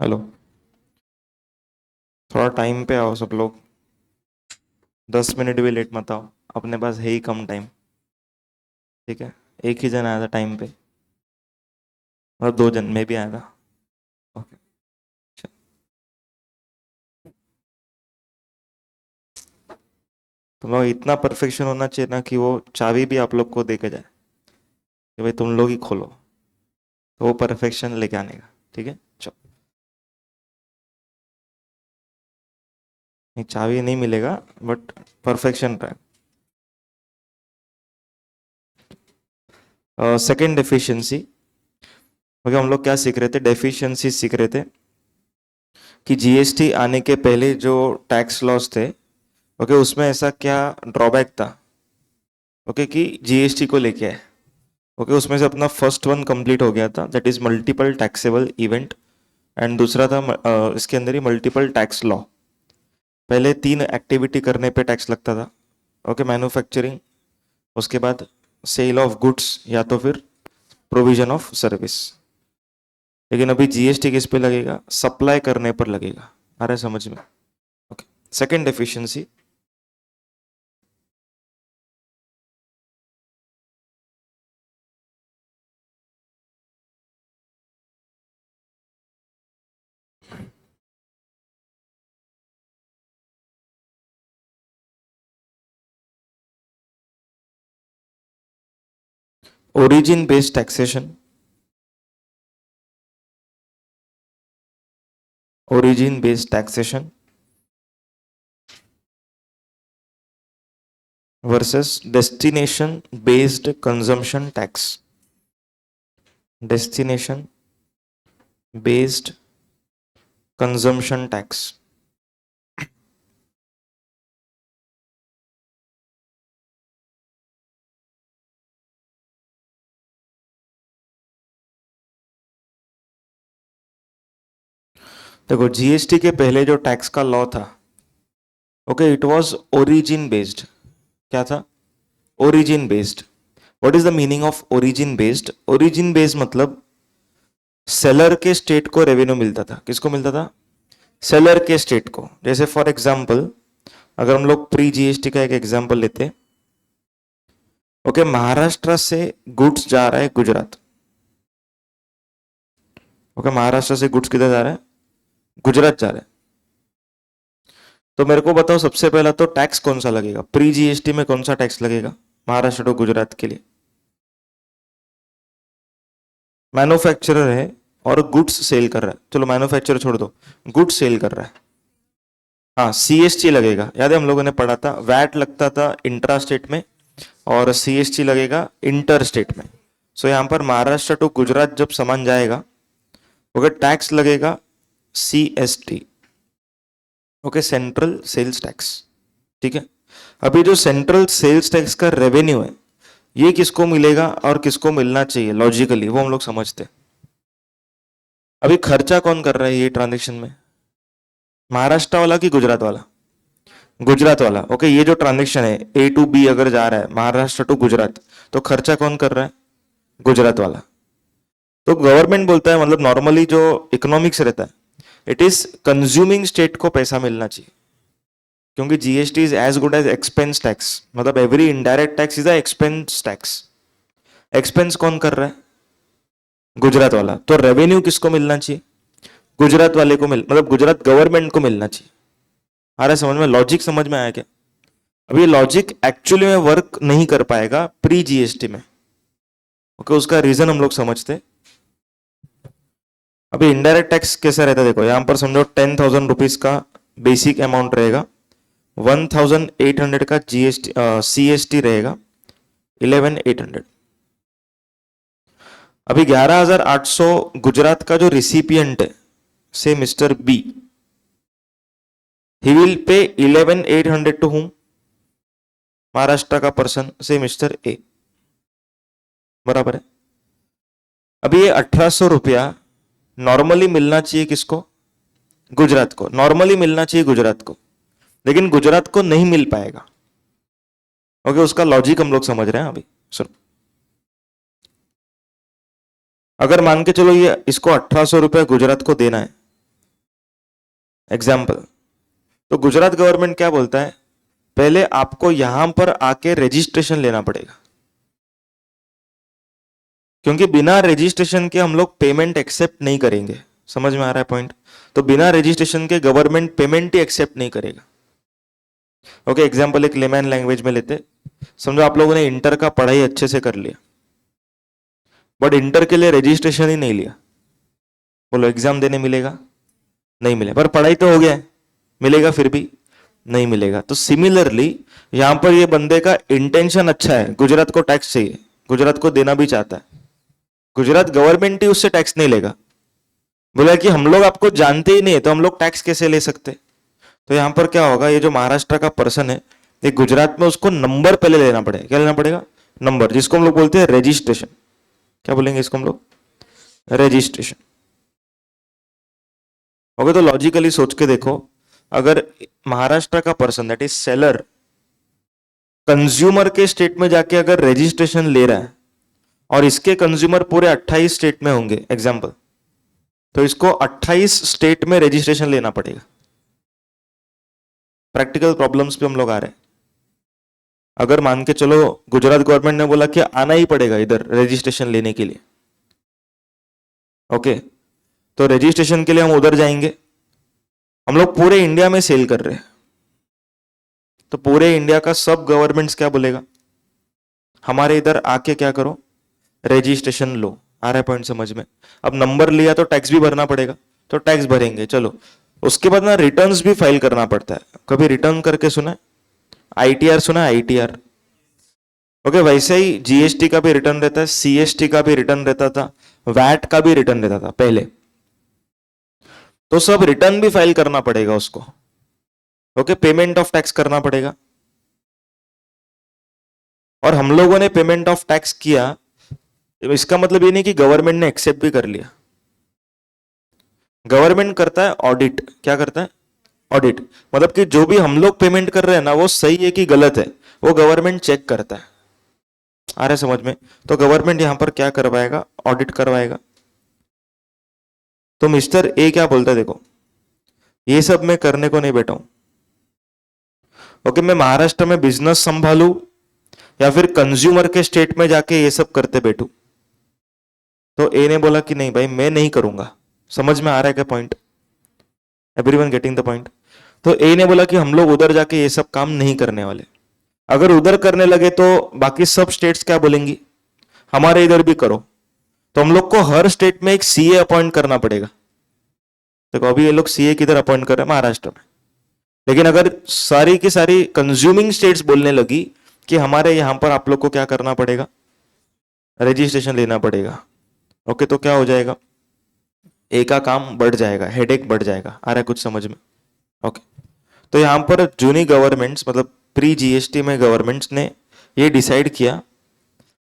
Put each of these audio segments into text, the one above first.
Hello. थोड़ा time पे आओ सब लोग। 10 मिनट भी लेट मत आओ। अपने पास है ही कम टाइम। ठीक है। एक ही जन आया था टाइम पे। मतलब 2 जन में भी आया था। ओके। तुम लोग इतना परफेक्शन होना चाहिए ना कि वो चाबी भी आप लोग को दे के जाए कि भाई तुम लोग ही खोलो। तो वो परफेक्शन लेके आने का। ठीक है चलो। नहीं, चाबी नहीं मिलेगा बट परफेक्शन रहा। Second deficiency. ओके, हम लोग क्या सीख रहे थे? डेफिशिएंसी सीख रहे थे कि जीएसटी आने के पहले जो टैक्स लॉस थे, ओके, उसमें ऐसा क्या ड्रॉबैक था, ओके, कि जीएसटी को लेके है। ओके, उसमें से अपना फर्स्ट वन कंप्लीट हो गया था, that is multiple taxable event. And दूसरा था इसके अंदर ही मल्टीपल टैक्स लॉ। पहले 3 एक्टिविटी करने पे टैक्स लगता था। ओके, मैन्युफैक्चरिंग, उसके बाद सेल ऑफ गुड्स, या तो फिर प्रोविजन ऑफ सर्विस। लेकिन अभी जीएसटी किस पे लगेगा? सप्लाई करने पर लगेगा। आ रहा है समझ में? Okay. Second efficiency. Origin based taxation. Origin based taxation versus destination based consumption tax. Destination based consumption tax. देखो, जीएसटी के पहले जो टैक्स का लॉ था, okay, it was origin based. क्या था? Origin based. What is the meaning of origin based? Origin based मतलब seller के स्टेट को रेवेन्यू मिलता था। किसको मिलता था? सेलर के स्टेट को। जैसे फॉर एग्जांपल, अगर हम लोग प्री जीएसटी का एक एग्जांपल लेते, ओके, महाराष्ट्र से गुड्स जा रहा है गुजरात। ओके, महाराष्ट्र से गुड्स किधर जा रहा है? गुजरात जा रहा है। तो मेरे को बताओ, सबसे पहला तो टैक्स कौन सा लगेगा? प्री जीएसटी में कौन सा टैक्स लगेगा महाराष्ट्र टू गुजरात के लिए? मैन्युफैक्चरर है और गुड्स सेल कर रहा है। चलो मैन्युफैक्चरर छोड़ दो, गुड्स सेल कर रहा है। हाँ, सीएसटी लगेगा। याद है हम लोगों ने पढ़ा था, वैट लगता था इंट्रा स्टेट में और सीएसटी लगेगा इंटर स्टेट में। सो यहां पर महाराष्ट्र टू गुजरात जब सामान जाएगा, ओके, टैक्स लगेगा CST. Okay, central sales tax. ठीक है। अभी जो सेंट्रल सेल्स टैक्स का रेवेन्यू है, ये किसको मिलेगा और किसको मिलना चाहिए लॉजिकली, वो हम लोग समझते हैं। अभी खर्चा कौन कर रहा है ये ट्रांजेक्शन में? महाराष्ट्र वाला कि गुजरात वाला? गुजरात वाला। ओके, ये जो ट्रांजेक्शन है ए टू बी अगर जा रहा है महाराष्ट्र टू गुजरात, तो खर्चा कौन कर रहा है? गुजरात वाला। तो गवर्नमेंट बोलता है, मतलब नॉर्मली जो इकोनॉमिक्स रहता है, इट इज कंज्यूमिंग स्टेट को पैसा मिलना चाहिए, क्योंकि GST is as good as expense tax. मतलब every indirect tax is a expense tax. Expense कौन कर रहा है? गुजरात वाला। तो रेवेन्यू किसको मिलना चाहिए? गुजरात वाले को मतलब गुजरात गवर्नमेंट को मिलना चाहिए। आ रहा है समझ में? लॉजिक समझ में आया क्या? अब ये लॉजिक एक्चुअली में वर्क नहीं कर पाएगा प्री जीएसटी में। ओके, उसका रीजन हम लोग समझते। अभी इनडायरेक्ट टैक्स कैसा रहता है? देखो यहां पर समझो 10,000 रुपीज का बेसिक अमाउंट रहेगा, 1,800 का जीएसटी सीएसटी रहेगा, 11,800। अभी 11,800 गुजरात का जो रिसिपियंट है, से mister B, he will pay 11,800 to whom? Maharashtra का पर्सन से मिस्टर ए। बराबर है। अभी ये 1,800 रुपया नॉर्मली मिलना चाहिए किसको? गुजरात को। नॉर्मली मिलना चाहिए गुजरात को, लेकिन गुजरात को नहीं मिल पाएगा। ओके, उसका लॉजिक हम लोग समझ रहे हैं अभी। सुनो, अगर मान के चलो ये इसको 1,800 रुपया गुजरात को देना है, एग्जाम्पल, तो गुजरात गवर्नमेंट क्या बोलता है, पहले आपको यहां पर आके रजिस्ट्रेशन लेना पड़ेगा, क्योंकि बिना रजिस्ट्रेशन के हम लोग पेमेंट एक्सेप्ट नहीं करेंगे। समझ में आ रहा है पॉइंट? तो बिना रजिस्ट्रेशन के गवर्नमेंट पेमेंट ही एक्सेप्ट नहीं करेगा। ओके, एग्जाम्पल एक लेमैन लैंग्वेज में लेते, समझो आप लोगों ने इंटर का पढ़ाई अच्छे से कर लिया, बट इंटर के लिए रजिस्ट्रेशन ही नहीं लिया, बोलो एग्जाम देने मिलेगा? नहीं मिलेगा। पर पढ़ाई तो हो गया है, मिलेगा? फिर भी नहीं मिलेगा। तो सिमिलरली यहां पर ये बंदे का इंटेंशन अच्छा है, गुजरात को टैक्स चाहिए, गुजरात को देना भी चाहता है, गुजरात गवर्नमेंट ही उससे टैक्स नहीं लेगा, बोला कि हम लोग आपको जानते ही नहीं है तो हम लोग टैक्स कैसे ले सकते। तो यहां पर क्या होगा, ये जो महाराष्ट्र का पर्सन है, ये गुजरात में उसको नंबर पहले लेना पड़ेगा। क्या लेना पड़ेगा? नंबर, जिसको हम लोग बोलते हैं रजिस्ट्रेशन। क्या बोलेंगे इसको हम लोग? रजिस्ट्रेशन। ओके, तो लॉजिकली सोच के देखो, अगर महाराष्ट्र का person that is seller consumer के स्टेट में जाके अगर रजिस्ट्रेशन ले रहा है और इसके कंज्यूमर पूरे 28 स्टेट में होंगे एग्जाम्पल, तो इसको 28 स्टेट में रजिस्ट्रेशन लेना पड़ेगा। प्रैक्टिकल प्रॉब्लम्स पे हम लोग आ रहे हैं। अगर मान के चलो गुजरात गवर्नमेंट ने बोला कि आना ही पड़ेगा इधर रजिस्ट्रेशन लेने के लिए, ओके, तो रजिस्ट्रेशन के लिए हम उधर जाएंगे। हम लोग पूरे इंडिया में सेल कर रहे हैं, तो पूरे इंडिया का सब गवर्नमेंट्स क्या बोलेगा, हमारे इधर आके क्या करो, रजिस्ट्रेशन लो। आ रहा है पॉइंट समझ में? अब नंबर लिया तो टैक्स भी भरना पड़ेगा, तो टैक्स भरेंगे, चलो। उसके बाद ना रिटर्न्स भी फाइल करना पड़ता है। कभी रिटर्न करके सुना है? आईटीआर सुना है? आईटीआर। ओके, वैसे ही जीएसटी का भी रिटर्न रहता है, सीएसटी का भी रिटर्न रहता था, वैट का भी रिटर्न रहता था पहले, तो सब रिटर्न भी फाइल करना पड़ेगा उसको। ओके, पेमेंट ऑफ टैक्स करना पड़ेगा। और हम लोगों ने पेमेंट ऑफ टैक्स किया, इसका मतलब ये नहीं कि गवर्नमेंट ने एक्सेप्ट भी कर लिया। गवर्नमेंट करता है ऑडिट। क्या करता है? ऑडिट। मतलब कि जो भी हम लोग पेमेंट कर रहे हैं ना, वो सही है कि गलत है, वो गवर्नमेंट चेक करता है। आ रहा है समझ में? तो गवर्नमेंट यहां पर क्या करवाएगा? ऑडिट करवाएगा। तो मिस्टर ए क्या बोलता है, देखो ये सब मैं करने को नहीं बैठा हूं। ओके, मैं महाराष्ट्र में बिजनेस संभालू या फिर कंज्यूमर के स्टेट में जाके ये सब करते बैठू? तो ए ने बोला कि नहीं भाई, मैं नहीं करूंगा। समझ में आ रहा है क्या point? Everyone getting the point? तो ए ने बोला कि हम लोग उधर जाके ये सब काम नहीं करने वाले। अगर उधर करने लगे तो बाकी सब स्टेट्स क्या बोलेंगी, हमारे इधर भी करो। तो हम लोग को हर स्टेट में एक सीए अपॉइंट करना पड़ेगा। देखो अभी ये लोग सीए किधर अपॉइंट कर रहे हैं? महाराष्ट्र में। लेकिन अगर सारी की सारी कंज्यूमिंग स्टेट्स बोलने लगी कि हमारे यहां पर आप लोग को क्या करना पड़ेगा, रजिस्ट्रेशन लेना पड़ेगा, ओके, तो क्या हो जाएगा, ए का काम बढ़ जाएगा, हेडेक बढ़ जाएगा। आ रहा है कुछ समझ में? ओके, तो यहां पर जूनी गवर्नमेंट्स, मतलब प्री जीएसटी में गवर्नमेंट्स ने ये डिसाइड किया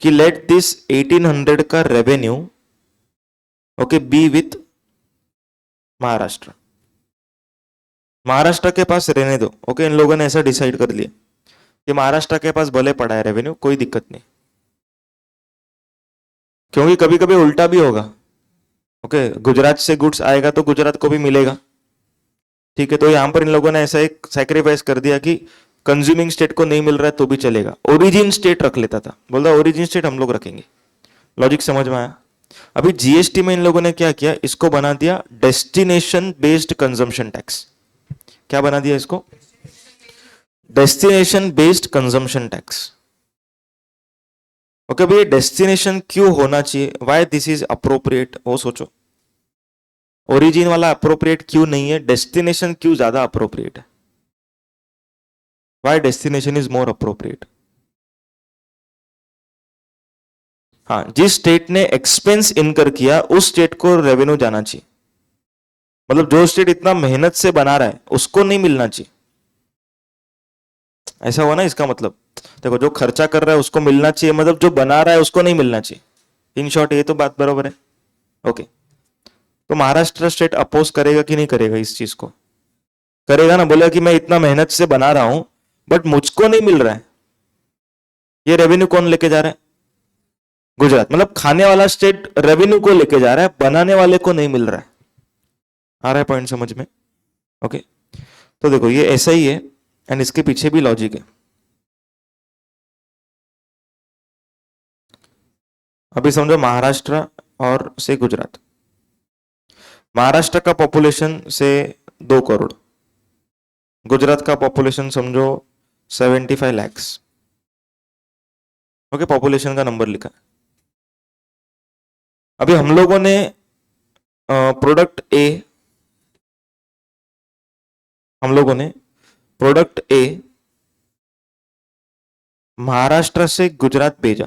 कि लेट दिस 1800 का revenue, okay, B with Maharashtra. Maharashtra के पास रहने दो। ओके, इन लोगों ने ऐसा डिसाइड कर लिया कि महाराष्ट्र के पास भले पड़ा है रेवेन्यू, कोई दिक्कत नहीं, क्योंकि कभी कभी उल्टा भी होगा। ओके, गुजरात से गुड्स आएगा तो गुजरात को भी मिलेगा, ठीक है। तो यहां पर इन लोगों ने ऐसा एक सैक्रिफाइस कर दिया कि कंज्यूमिंग स्टेट को नहीं मिल रहा है तो भी चलेगा, ओरिजिन स्टेट रख लेता था, बोलता ओरिजिन स्टेट हम लोग रखेंगे। लॉजिक समझ में आया? अभी जीएसटी में इन लोगों ने क्या किया, इसको बना दिया डेस्टिनेशन बेस्ड कंजम्पशन टैक्स। क्या बना दिया इसको? Destination based consumption tax. Okay भैया, डेस्टिनेशन क्यों होना चाहिए, वाई दिस इज अप्रोप्रिएट, वो सोचो। ओरिजिन वाला अप्रोप्रिएट क्यों नहीं है, डेस्टिनेशन क्यों ज्यादा अप्रोप्रिएट है? Why destination is more appropriate? हाँ, जिस स्टेट ने एक्सपेंस इनकर किया उस स्टेट को रेवेन्यू जाना चाहिए। मतलब जो स्टेट इतना मेहनत से बना रहा है उसको नहीं मिलना चाहिए। ऐसा हुआ ना इसका मतलब? देखो, जो खर्चा कर रहा है उसको मिलना चाहिए, मतलब जो बना रहा है उसको नहीं मिलना चाहिए। इन शॉर्ट ये तो बात बरोबर है। ओके, तो महाराष्ट्र स्टेट अपोज करेगा कि नहीं करेगा इस चीज को? करेगा ना। बोलेगा कि मैं इतना मेहनत से बना रहा हूं बट मुझको नहीं मिल रहा है। ये रेवेन्यू कौन लेके जा रहा है? गुजरात। मतलब खाने वाला स्टेट रेवेन्यू को लेके जा रहा है, बनाने वाले को नहीं मिल रहा है। आ रहा है पॉइंट समझ में? ओके, तो देखो ये ऐसा ही है एंड इसके पीछे भी लॉजिक है। अभी समझो महाराष्ट्र और से गुजरात। महाराष्ट्र का पॉपुलेशन से 2 करोड़, गुजरात का पॉपुलेशन समझो 75 lakhs। ओके, पॉपुलेशन का नंबर लिखा। अभी हम लोगों ने प्रोडक्ट ए, हम लोगों ने प्रोडक्ट ए महाराष्ट्र से गुजरात भेजा।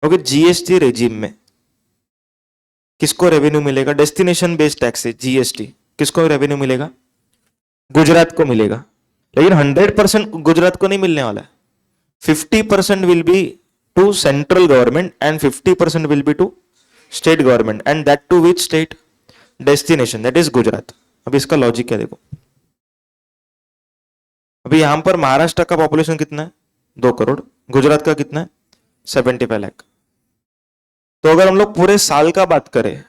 ओके, जीएसटी रेजिम में किसको रेवेन्यू मिलेगा? डेस्टिनेशन बेस्ड टैक्स है जीएसटी। किसको रेवेन्यू मिलेगा? गुजरात को मिलेगा। लेकिन 100% गुजरात को नहीं मिलने वाला है। 50% will be to central government and 50% will be to state government, and that to which state? Destination, that is Gujarat. अब इसका लॉजिक क्या देखो। अभी यहां पर महाराष्ट्र का पॉपुलेशन कितना है? 2 करोड़। गुजरात का कितना है? 75 लाख। तो अगर हम लोग पूरे साल का बात करें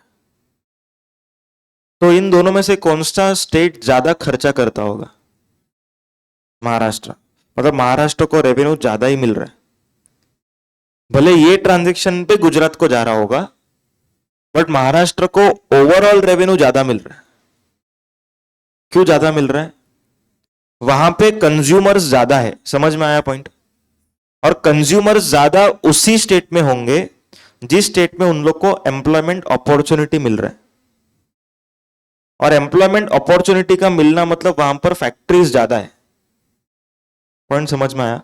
तो इन दोनों में से कौन सा स्टेट ज्यादा खर्चा करता होगा? महाराष्ट्र। मतलब महाराष्ट्र को रेवेन्यू ज्यादा ही मिल रहा है। भले ये ट्रांजैक्शन पे गुजरात को जा रहा होगा, बट महाराष्ट्र को ओवरऑल रेवेन्यू ज्यादा मिल रहा है। क्यों ज्यादा मिल रहा है? वहां पे कंज्यूमर्स ज्यादा है। समझ में आया पॉइंट? और कंज्यूमर्स ज्यादा उसी स्टेट में होंगे जिस स्टेट में उन लोग को एम्प्लॉयमेंट अपॉर्चुनिटी मिल रहा है। और एम्प्लॉयमेंट अपॉर्चुनिटी का मिलना मतलब वहां पर फैक्ट्रीज ज्यादा है। पॉइंट समझ में आया?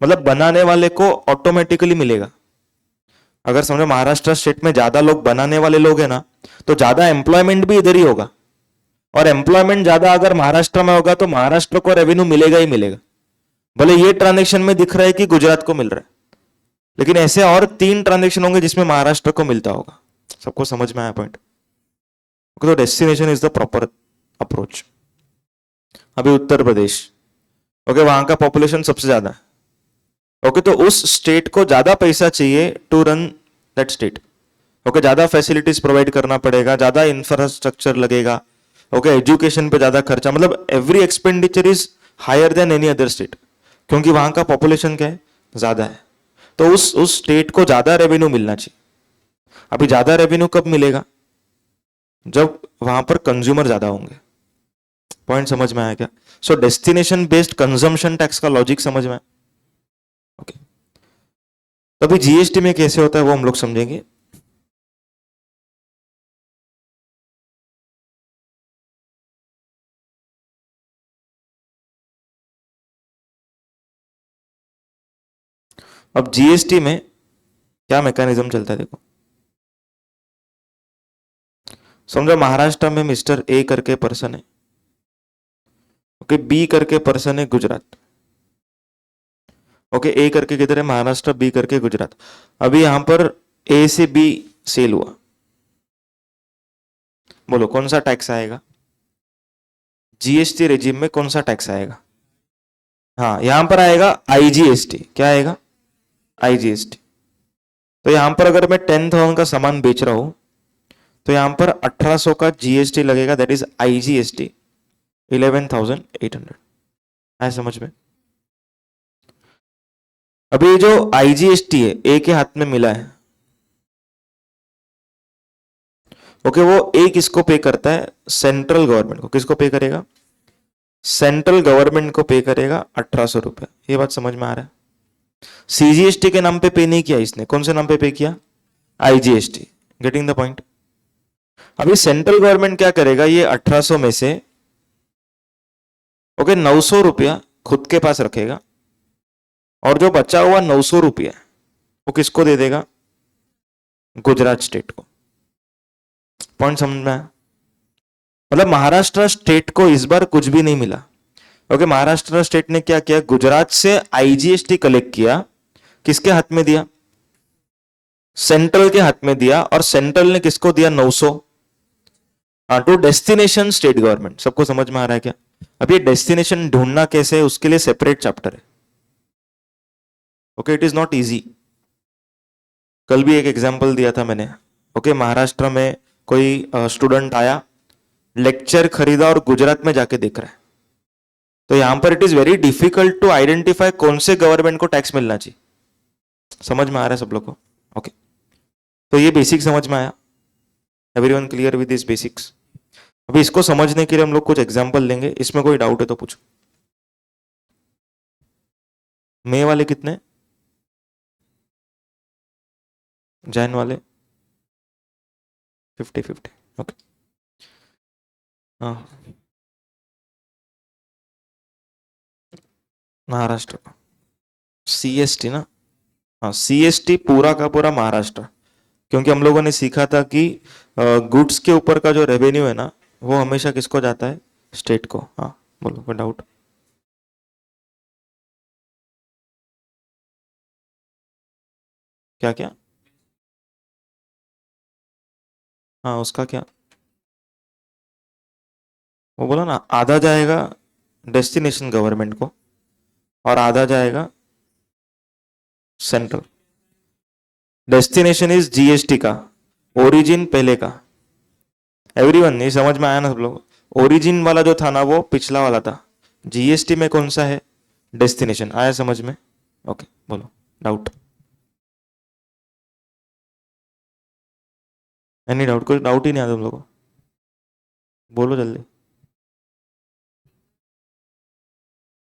मतलब बनाने वाले को ऑटोमेटिकली मिलेगा। अगर समझो महाराष्ट्र स्टेट में ज्यादा लोग बनाने वाले लोग हैं ना, तो ज्यादा एम्प्लॉयमेंट भी इधर ही होगा। और एम्प्लॉयमेंट ज्यादा अगर महाराष्ट्र में होगा तो महाराष्ट्र को रेवेन्यू मिलेगा ही मिलेगा। भले ये ट्रांजेक्शन में दिख रहा है कि गुजरात को मिल रहा है, लेकिन ऐसे और 3 ट्रांजेक्शन होंगे जिसमें महाराष्ट्र को मिलता होगा। सबको समझ में आया पॉइंट? तो destination is the proper approach. अभी उत्तर प्रदेश, ओके, वहां का पॉपुलेशन सबसे ज्यादा है। ओके, तो उस स्टेट को ज्यादा पैसा चाहिए to run that state. Okay, ज्यादा फैसिलिटीज प्रोवाइड करना पड़ेगा, ज्यादा इंफ्रास्ट्रक्चर लगेगा। ओके, एजुकेशन पे ज्यादा खर्चा, मतलब every expenditure is higher than any other state, क्योंकि वहां का पॉपुलेशन क्या है? ज्यादा है। तो उस स्टेट को ज्यादा रेवेन्यू मिलना चाहिए। अभी ज्यादा रेवेन्यू कब मिलेगा? जब वहां पर कंज्यूमर ज्यादा होंगे। पॉइंट समझ में आया क्या? सो डेस्टिनेशन बेस्ड कंजम्पशन टैक्स का लॉजिक समझ में आया? ओके, तो अभी जीएसटी में कैसे होता है वो हम लोग समझेंगे। अब जीएसटी में क्या मैकेनिज्म चलता है देखो। समझो महाराष्ट्र में मिस्टर ए करके पर्सन है, ओके, बी करके पर्सन है गुजरात। ओके, ए करके किधर है? महाराष्ट्र, बी करके गुजरात। अभी यहां पर ए से बी सेल हुआ, बोलो कौन सा टैक्स आएगा? जीएसटी रेजिम में कौन सा टैक्स आएगा? हाँ, यहां पर आएगा आईजीएसटी। क्या आएगा? आईजीएसटी। तो यहां पर अगर मैं 10,000 का सामान बेच रहा हूं तो यहां पर 1800 का जीएसटी लगेगा, दैट इज आईजीएसटी 11,800। आया समझ में? अभी जो आईजीएसटी है ए के हाथ में मिला है, ओके, वो ए किसको पे करता है? सेंट्रल गवर्नमेंट को। किसको पे करेगा? सेंट्रल गवर्नमेंट को पे करेगा 1800 रुपए। ये बात समझ में आ रहा है? सीजीएसटी के नाम पे नहीं किया इसने, कौन से नाम पे किया? आईजीएसटी। Getting the point? अभी सेंट्रल गवर्नमेंट क्या करेगा? ये 1800 में से ओके 900 रुपया खुद के पास रखेगा, और जो बचा हुआ 900 रुपया वो किसको दे देगा? गुजरात स्टेट को। पॉइंट समझ में आया? मतलब महाराष्ट्र स्टेट को इस बार कुछ भी नहीं मिला। ओके, महाराष्ट्र स्टेट ने क्या किया? गुजरात से आईजीएसटी कलेक्ट किया, किसके हाथ में दिया? सेंट्रल के हाथ में दिया, और सेंट्रल ने किसको दिया? 900 टू डेस्टिनेशन स्टेट गवर्नमेंट। सबको समझ में आ रहा है क्या? अब ये डेस्टिनेशन ढूंढना कैसे है उसके लिए सेपरेट चैप्टर है। Okay, it is not easy. कल भी एक एग्जांपल दिया था मैंने। ओके, महाराष्ट्र में कोई स्टूडेंट आया, लेक्चर खरीदा और गुजरात में जाके देख रहा है, तो यहां पर it is very difficult to identify कौन से गवर्नमेंट को टैक्स मिलना चाहिए। समझ में आ रहा है सब लोग को? ओके, तो ये बेसिक समझ में आया? Everyone clear with this basics? अभी इसको समझने के लिए हम लोग कुछ एग्जांपल लेंगे, इसमें कोई डाउट है तो पूछो। मई वाले कितने? जैन वाले 50-50। ओके, हाँ, महाराष्ट्र का सीएसटी ना? हाँ, सीएसटी पूरा का पूरा महाराष्ट्र, क्योंकि हम लोगों ने सीखा था कि गुड्स के ऊपर का जो रेवेन्यू है ना, वो हमेशा किसको जाता है? स्टेट को। हाँ, बोलो, कोई डाउट? क्या क्या? हाँ, उसका क्या? वो बोला ना, आधा जाएगा डेस्टिनेशन गवर्नमेंट को और आधा जाएगा सेंट्रल। डेस्टिनेशन इज जीएसटी का, ओरिजिन पहले का। एवरीवन, नहीं समझ में आया ना सब लोग? ओरिजिन वाला जो था ना, वो पिछला वाला था। जीएसटी में कौन सा है? डेस्टिनेशन। आया समझ में? ओके, बोलो, डाउट? Any doubt? कोई डाउट ही नहीं आता तुम लोगों को? बोलो जल्दी।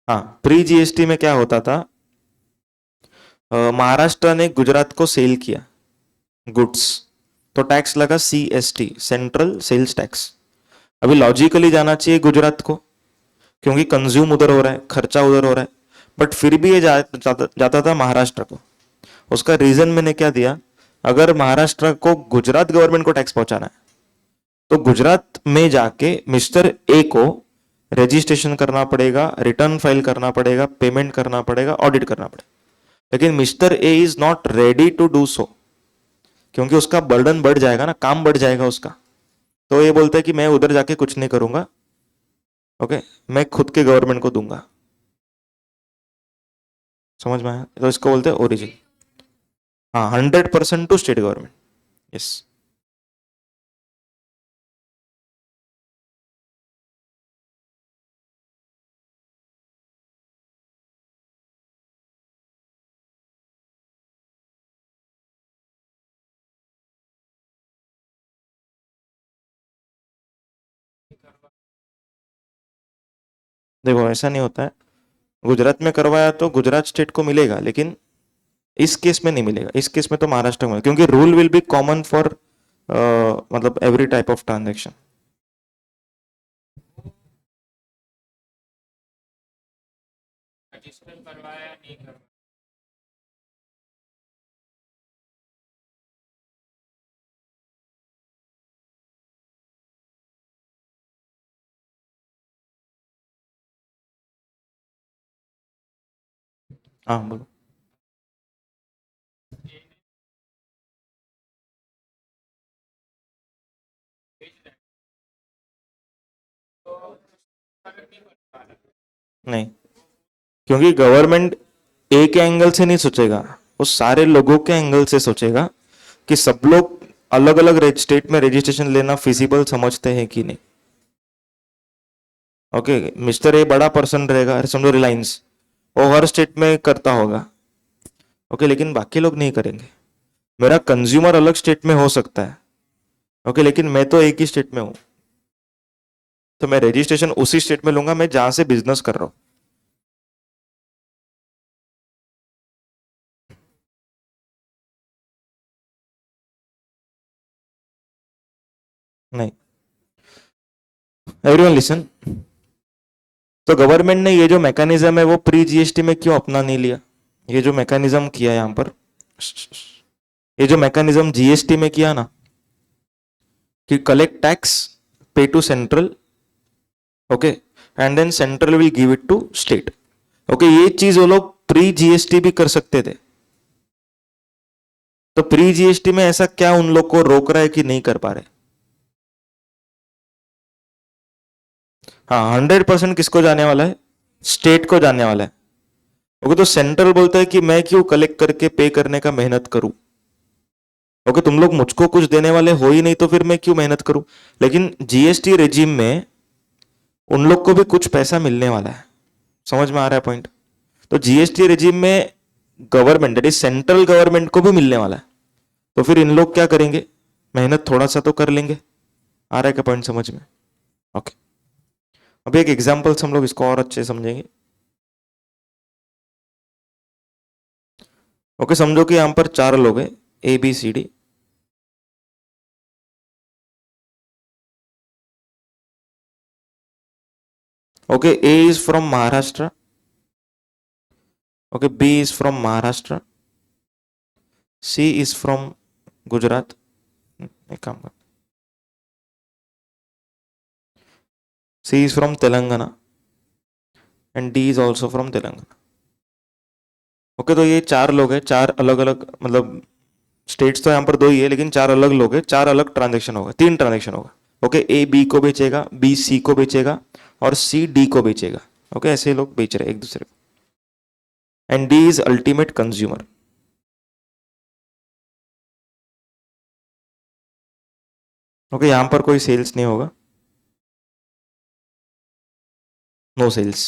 हाँ, प्री जीएसटी में क्या होता था? महाराष्ट्र ने गुजरात को सेल किया गुड्स, तो टैक्स लगा सीएसटी, सेंट्रल सेल्स टैक्स। अभी लॉजिकली जाना चाहिए गुजरात को, क्योंकि कंज्यूम उधर हो रहा है, खर्चा उधर हो रहा है, बट फिर भी ये जाता था महाराष्ट्र को। उसका रीजन मैंने क्या दिया? अगर महाराष्ट्र को गुजरात गवर्नमेंट को टैक्स पहुंचाना है, तो गुजरात में जाके मिस्टर ए को रजिस्ट्रेशन करना पड़ेगा, रिटर्न फाइल करना पड़ेगा, पेमेंट करना पड़ेगा, ऑडिट करना पड़ेगा। लेकिन mister A is not ready to do so, क्योंकि उसका बर्डन बढ़ जाएगा ना, काम बढ़ जाएगा उसका। तो ये बोलता है कि मैं उधर जाके कुछ नहीं करूंगा, ओके, मैं खुद के गवर्नमेंट को दूंगा। समझ में आया? तो इसको बोलते हैं ओरिजिन। हाँ, 100% टू स्टेट गवर्नमेंट। यस। देखो, ऐसा नहीं होता है। गुजरात में करवाया तो गुजरात स्टेट को मिलेगा, लेकिन इस केस में नहीं मिलेगा। इस केस में तो महाराष्ट्र में, क्योंकि rule will be common for मतलब एवरी टाइप ऑफ ट्रांजेक्शन। हाँ, बोलो। नहीं, क्योंकि गवर्नमेंट एक एंगल से नहीं सोचेगा, वो सारे लोगों के एंगल से सोचेगा कि सब लोग अलग अलग स्टेट में रजिस्ट्रेशन लेना फिजिबल समझते हैं कि नहीं। ओके, मिस्टर ए बड़ा पर्सन रहेगा, अरे समझो रिलायंस, वो हर स्टेट में करता होगा, ओके, लेकिन बाकी लोग नहीं करेंगे। मेरा कंज्यूमर अलग स्टेट में हो सकता है, ओके, लेकिन मैं तो एक ही स्टेट में हूं, तो मैं रजिस्ट्रेशन उसी स्टेट में लूंगा मैं जहां से बिजनेस कर रहा हूं। नहीं, एवरीवन लिसन। तो गवर्नमेंट ने ये जो मैकेनिज्म है वो प्री जीएसटी में क्यों अपना नहीं लिया? ये जो मैकेनिज्म किया यहां पर, ये जो मैकेनिज्म जीएसटी में किया ना, कि collect tax, pay to central, okay, and then central will give it to state, okay, ये चीज वो लोग प्री जीएसटी भी कर सकते थे। तो प्री जीएसटी में ऐसा क्या उन लोग को रोक रहा है कि नहीं कर पा रहे? हाँ, 100% किसको जाने वाला है? स्टेट को जाने वाला है। ओके, तो सेंट्रल बोलता है कि मैं क्यों कलेक्ट करके पे करने का मेहनत करूं, ओके, तुम लोग मुझको कुछ देने वाले हो ही नहीं तो फिर मैं क्यों मेहनत करूं। लेकिन जीएसटी रेजिम में उन लोग को भी कुछ पैसा मिलने वाला है, समझ में आ रहा है पॉइंट। तो जीएसटी रेजिम में government that is central government को भी मिलने वाला है, तो फिर इन लोग क्या करेंगे, मेहनत थोड़ा सा तो कर लेंगे। आ रहा है क्या पॉइंट समझ में। ओके, अभी एक एग्जांपल से हम लोग इसको और अच्छे समझेंगे। ओके, समझो कि यहां पर 4 लोग हैं, A B C D. Okay, A is from Maharashtra, okay, B is from Maharashtra, C is from Gujarat, एक काम कर, C is from Telangana and D is also from Telangana. Okay, तो ये 4 लोग हैं, 4 अलग अलग, मतलब स्टेट्स तो यहाँ पर 2 ही है, लेकिन 4 अलग लोग हैं, 4 अलग ट्रांजेक्शन होगा, 3 ट्रांजेक्शन होगा। ओके, ए बी को बेचेगा, बी सी को बेचेगा और सी डी को बेचेगा। ओके, ऐसे लोग बेच रहे हैं एक दूसरे को, and D is ultimate consumer. Okay, यहां पर कोई सेल्स नहीं होगा, नो सेल्स।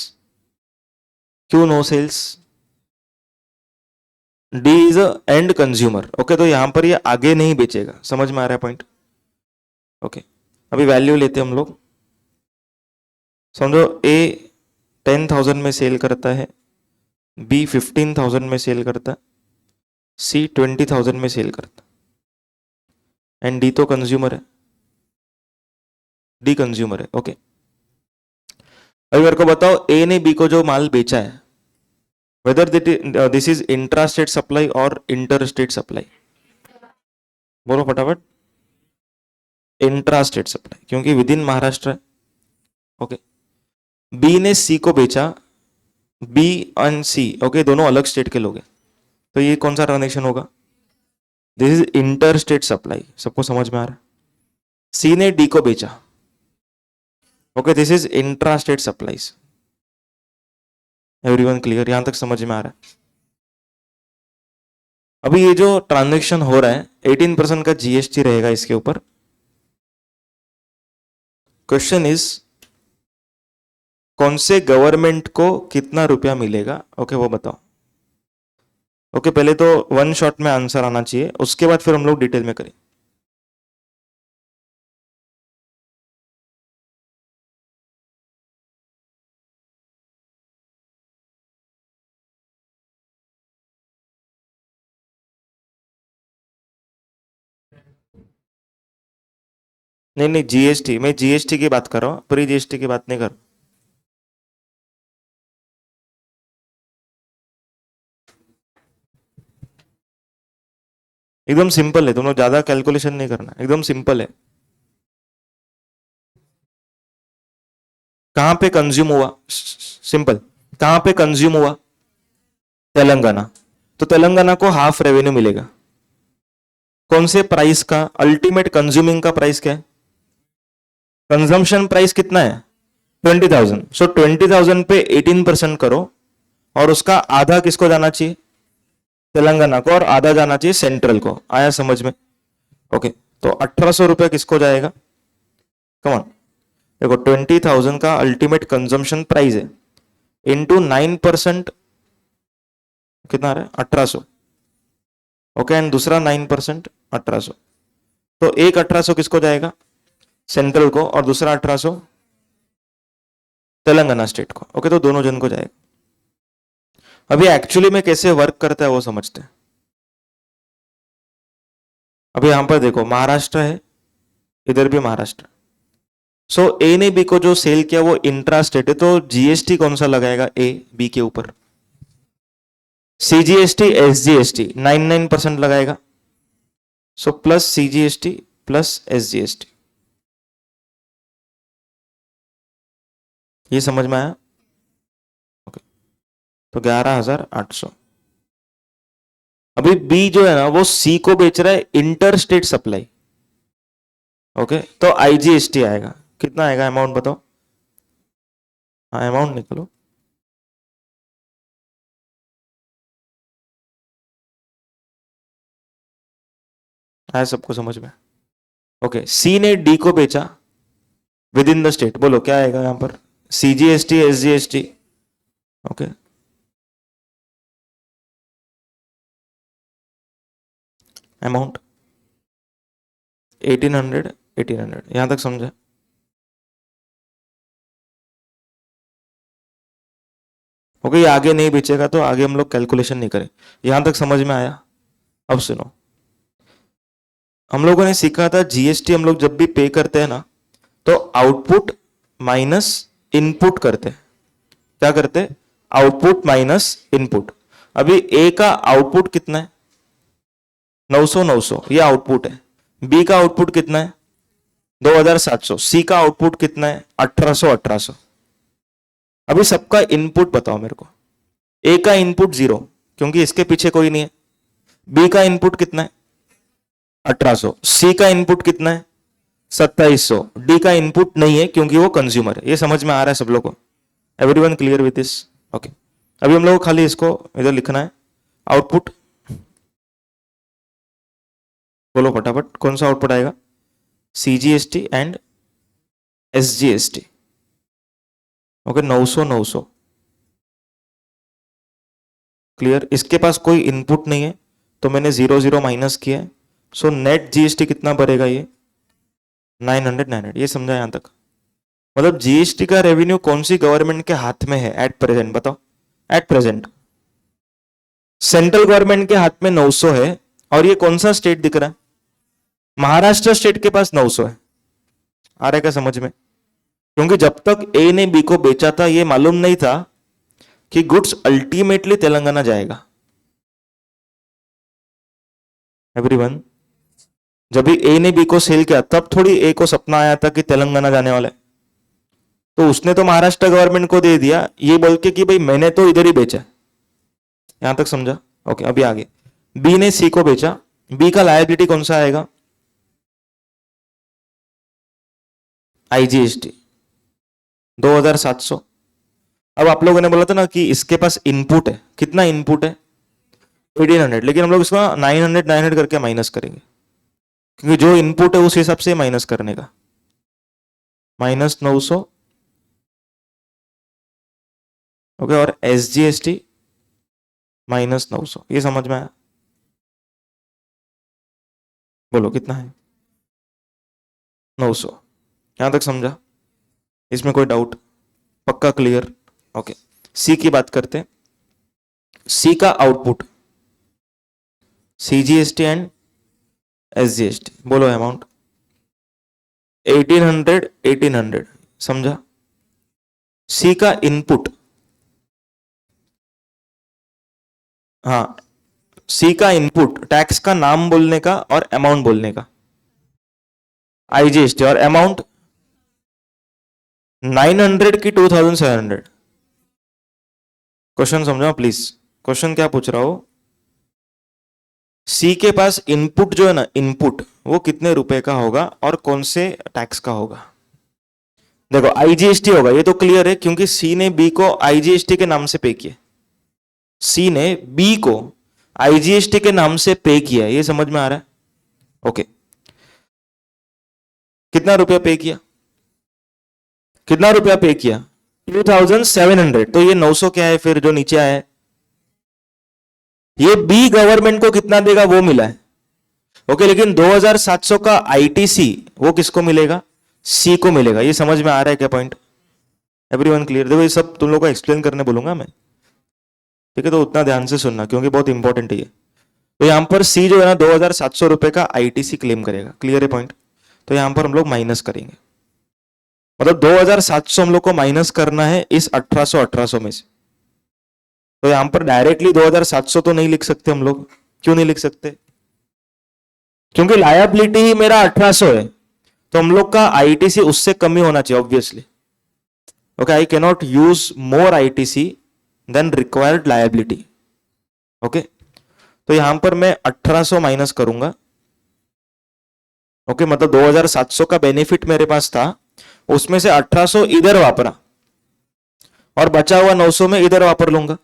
क्यों no sales, D is end consumer. Okay, तो यहां पर ये आगे नहीं बेचेगा, समझ में आ रहा है पॉइंट। ओके, अभी वैल्यू लेते हैं हम लोग। समझो ए 10,000 में सेल करता है, बी 15,000 में सेल करता है, सी 20,000 में सेल करता है, एंड डी तो कंज्यूमर है, डी कंज्यूमर है। ओके, अभी मेरे को बताओ ए ने बी को जो माल बेचा है, whether this is intra state supply और इंटर स्टेट सप्लाई, बोलो फटाफट। इंट्रा स्टेट सप्लाई, क्योंकि विद इन महाराष्ट्र है। ओके, बी ने सी को बेचा, बी एंड सी ओके दोनों अलग स्टेट के लोग हैं, तो ये कौन सा ट्रांजेक्शन होगा, this is inter state supply. सबको समझ में आ रहा है। सी ने डी को बेचा, okay, this is intra state supplies. Everyone clear, यहां तक समझ में आ रहा है। अभी ये जो ट्रांजेक्शन हो रहा है 18% का जीएसटी रहेगा इसके ऊपर। क्वेश्चन इज कौन से गवर्नमेंट को कितना रुपया मिलेगा, ओके वो बताओ। ओके, पहले तो वन शॉट में आंसर आना चाहिए, उसके बाद फिर हम लोग डिटेल में करें। नहीं नहीं, जीएसटी, मैं जीएसटी की बात कर रहा हूँ, प्री जीएसटी की बात नहीं कर। एकदम सिंपल है, तुम लोग ज्यादा कैलकुलेशन नहीं करना, एकदम सिंपल है। कहां पे कंज्यूम हुआ, सिंपल, कहां पे कंज्यूम हुआ, तेलंगाना, तो तेलंगाना को हाफ रेवेन्यू मिलेगा। कौन से प्राइस का, अल्टीमेट कंज्यूमिंग का प्राइस क्या है, कंजम्पशन प्राइस कितना है 20,000, सो 20,000 पे 18% करो, और उसका आधा किसको जाना चाहिए, तेलंगाना को, और आधा जाना चाहिए सेंट्रल को। आया समझ में। ओके, तो 1,800 रुपए किसको जाएगा, कमॉन, देखो 20,000 का अल्टीमेट कंजम्पशन प्राइस है, इंटू 9% कितना आ रहा है 1,800। ओके, एंड दूसरा 9% 1,800, तो एक 1,800 किसको जाएगा, सेंट्रल को, और दूसरा 1,800 तेलंगाना स्टेट को। ओके, तो दोनों जन को जाएगा। अभी एक्चुअली में कैसे वर्क करता है वो समझते हैं। अभी यहां पर देखो महाराष्ट्र है, इधर भी महाराष्ट्र, सो ए ने बी को जो सेल किया वो इंट्रा स्टेट है, तो जीएसटी कौन सा लगाएगा ए बी के ऊपर, सीजीएसटी एसजीएसटी 99% लगाएगा, so plus CGST plus SGST. ये समझ में आया। ओके, तो 11,800। अभी बी जो है ना वो सी को बेच रहा है इंटर स्टेट सप्लाई। ओके, तो आईजीएसटी आएगा, कितना आएगा अमाउंट बताओ, हाँ अमाउंट निकलो। आया सबको समझ में? ओके, सी ने डी को बेचा विद इन द स्टेट, बोलो क्या आएगा यहां पर? CGST, SGST. ओके, अमाउंट 1800, 1800 यहां तक समझा? ओके, ये आगे नहीं बेचेगा तो आगे हम लोग कैलकुलेशन नहीं करें। यहां तक समझ में आया? अब सुनो, हम लोगों ने सीखा था जीएसटी हम लोग जब भी पे करते हैं ना तो आउटपुट माइनस इनपुट करते हैं। क्या करते? Output minus input. अभी ए का आउटपुट कितना है? 900, 900 ये आउटपुट है। बी का आउटपुट कितना है? 2700। सी का आउटपुट कितना है? 1800, 1800। अभी सबका इनपुट बताओ मेरे को। ए का इनपुट 0 क्योंकि इसके पीछे कोई नहीं है। बी का इनपुट कितना है? 1800। सी का इनपुट कितना है? 2700। डी का इनपुट नहीं है क्योंकि वो कंज्यूमर है। ये समझ में आ रहा है सब लोगों को? Everyone clear with this? Okay, अभी हम लोग को खाली इसको इधर लिखना है। आउटपुट बोलो फटाफट, कौन सा आउटपुट आएगा? CGST and SGST. Okay, 900, 900 clear. इसके पास कोई इनपुट नहीं है तो मैंने 0 माइनस किया है। सो नेट जीएसटी कितना भरेगा? ये 900, 900। ये समझा यहां तक? मतलब जीएसटी का रेवेन्यू कौन सी गवर्नमेंट के हाथ में है एट प्रेजेंट? बताओ। एट प्रेजेंट सेंट्रल गवर्नमेंट के हाथ में 900 है। और ये कौन सा स्टेट दिख रहा है? महाराष्ट्र स्टेट के पास 900 है। आ रहा है क्या समझ में? क्योंकि जब तक ए ने बी को बेचा था ये मालूम नहीं था कि गुड्स अल्टीमेटली तेलंगाना जाएगा। एवरीवन, जब भी ए ने बी को सेल किया तब थोड़ी ए को सपना आया था कि तेलंगाना जाने वाला है। तो उसने तो महाराष्ट्र गवर्नमेंट को दे दिया ये बोल के कि भाई मैंने तो इधर ही बेचा। यहां तक समझा? ओके, अभी आगे बी ने सी को बेचा। बी का लायबिलिटी कौन सा आएगा? आईजीएसटी 2700। अब आप लोगों ने बोला था ना कि इसके पास इनपुट है। कितना इनपुट है? 1800। लेकिन हम लोग इसको 900, 900 करके माइनस करेंगे क्योंकि जो इनपुट है उस हिसाब से माइनस करने का। -900। ओके, और एसजीएसटी -900। ये समझ में आया? बोलो कितना है? 900। यहां तक समझा? इसमें कोई डाउट? पक्का क्लियर? ओके, सी की बात करते हैं। सी का आउटपुट सीजीएसटी एंड एसजीएसटी। बोलो अमाउंट 1800, 1800 समझा? सी का इनपुट, हाँ सी का इनपुट टैक्स का नाम बोलने का और अमाउंट बोलने का। आईजीएसटी और अमाउंट 900 की 2700। क्वेश्चन समझो प्लीज। क्वेश्चन क्या पूछ रहा हो? सी के पास इनपुट जो है ना, इनपुट वो कितने रुपए का होगा और कौन से टैक्स का होगा? देखो आईजीएसटी होगा, ये तो क्लियर है क्योंकि सी ने बी को आईजीएसटी के नाम से पे किया। सी ने बी को आईजीएसटी के नाम से पे किया, ये समझ में आ रहा है? ओके, कितना रुपया पे किया? कितना रुपया पे किया? 2700। तो ये 900 क्या है फिर जो नीचे आया है? ये बी गवर्नमेंट को कितना देगा वो मिला है। ओके, लेकिन 2700 का आईटीसी वो किसको मिलेगा? सी को मिलेगा। ये समझ में आ रहा है क्या पॉइंट? Everyone clear? देखो ये सब तुम लोग को एक्सप्लेन करने बोलूंगा मैं, ठीक है? तो उतना ध्यान से सुनना क्योंकि बहुत इंपॉर्टेंट है ये। तो यहां पर सी जो है ना 2700 रुपए का आईटीसी क्लेम करेगा। क्लियर है पॉइंट? तो यहां पर हम लोग माइनस करेंगे, मतलब 2700 हम लोग को माइनस करना है इस 1800, 1800 में से। तो यहां पर डायरेक्टली 2700 तो नहीं लिख सकते हम लोग। क्यों नहीं लिख सकते? क्योंकि लायबिलिटी ही मेरा 1800 है तो हम लोग का आईटीसी उससे कम ही होना चाहिए obviously. Okay, I can not use more ITC than required liability. Okay, तो यहां पर मैं 1800 माइनस करूंगा। ओके, मतलब 2700 का बेनिफिट मेरे पास था, उसमें से 1800 इधर वापरा और बचा हुआ 900 में इधर वापर लूंगा।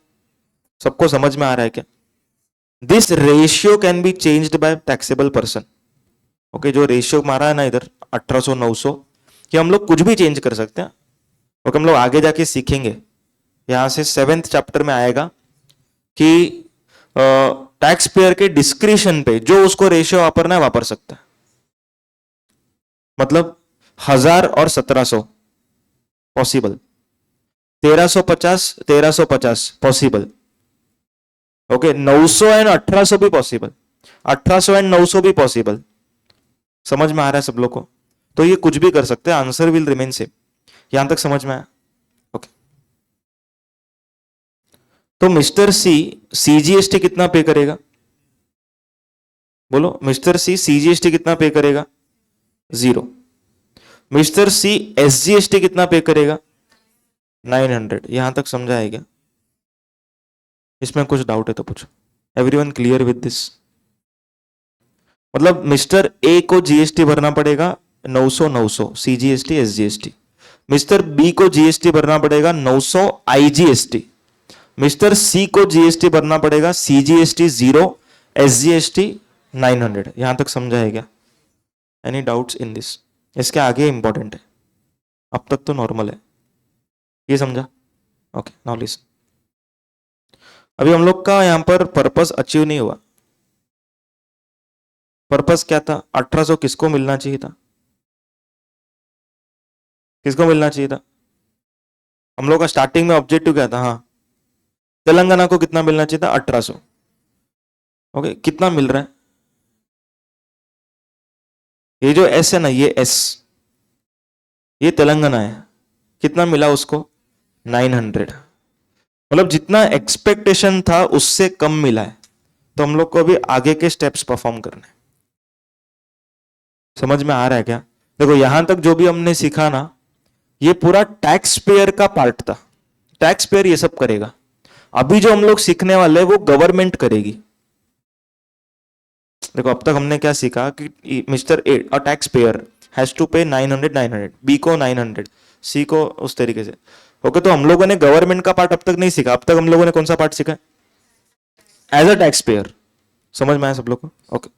सबको समझ में आ रहा है क्या? This ratio can be changed by taxable person. Okay, जो रेशियो मारा है ना इधर 1800 900, कि हम लोग कुछ भी चेंज कर सकते हैं। ओके, हम लोग आगे जाके सीखेंगे, यहां से 7th चैप्टर में आएगा कि टैक्स पेयर के डिस्क्रिशन पे जो उसको रेशियो वापरना है वापर सकता है। मतलब 1000 और 1700 पॉसिबल, 1350 पॉसिबल, ओके, 900 एंड 1800 भी पॉसिबल, 1800 एंड 900 भी पॉसिबल। समझ में आ रहा है सब लोग को? तो ये कुछ भी कर सकते हैं, आंसर विल रिमेन सेम। यहां तक समझ में आया? ओके। तो मिस्टर सी सीजीएसटी कितना पे करेगा? बोलो, मिस्टर सी सीजीएसटी कितना पे करेगा? 0। मिस्टर सी एसजीएसटी कितना पे करेगा? 900। यहां तक समझा है क्या? इसमें कुछ डाउट है तो पूछो। Everyone clear with this? मतलब मिस्टर ए को जीएसटी भरना पड़ेगा 900 900 सीजीएसटी एसजीएसटी। मिस्टर बी को जीएसटी भरना पड़ेगा 900 आईजीएसटी। मिस्टर सी को जीएसटी भरना पड़ेगा सीजीएसटी 0, एसजीएसटी 900। यहां तक समझा है क्या? Any doubts in this? इसके आगे इंपॉर्टेंट है, अब तक तो नॉर्मल है। ये समझा? Okay, now listen. अभी हम लोग का यहां पर पर्पस अचीव नहीं हुआ। पर्पस क्या था? 1800 किसको मिलना चाहिए था? किसको मिलना चाहिए था? हम लोग का स्टार्टिंग में ऑब्जेक्टिव क्या था? हाँ, तेलंगाना को कितना मिलना चाहिए था? 1800। ओके, कितना मिल रहा है? ये जो एस है ना, ये एस, ये तेलंगाना है, कितना मिला उसको? 900। मतलब जितना एक्सपेक्टेशन था उससे कम मिला है। तो हम लोग को अभी आगे के स्टेप्स परफॉर्म करने। समझ में आ रहा है क्या? देखो, यहां तक जो भी हमने सीखा ना, ये पूरा टैक्स पेयर का पार्ट था। टैक्स पेयर ये सब करेगा। अभी जो हम लोग सीखने वाले हैं वो गवर्नमेंट करेगी। देखो, अब तक हमने क्या सीखा कि मिस्टर ए और टैक्स पेयर हैज टू पे 900 900, बी को 900, सी को उस तरीके से। ओके, तो हम लोगों ने गवर्नमेंट का पार्ट अब तक नहीं सीखा। अब तक हम लोगों ने कौन सा पार्ट सीखा? As a tax payer. समझ में आया सब लोग को? ओके,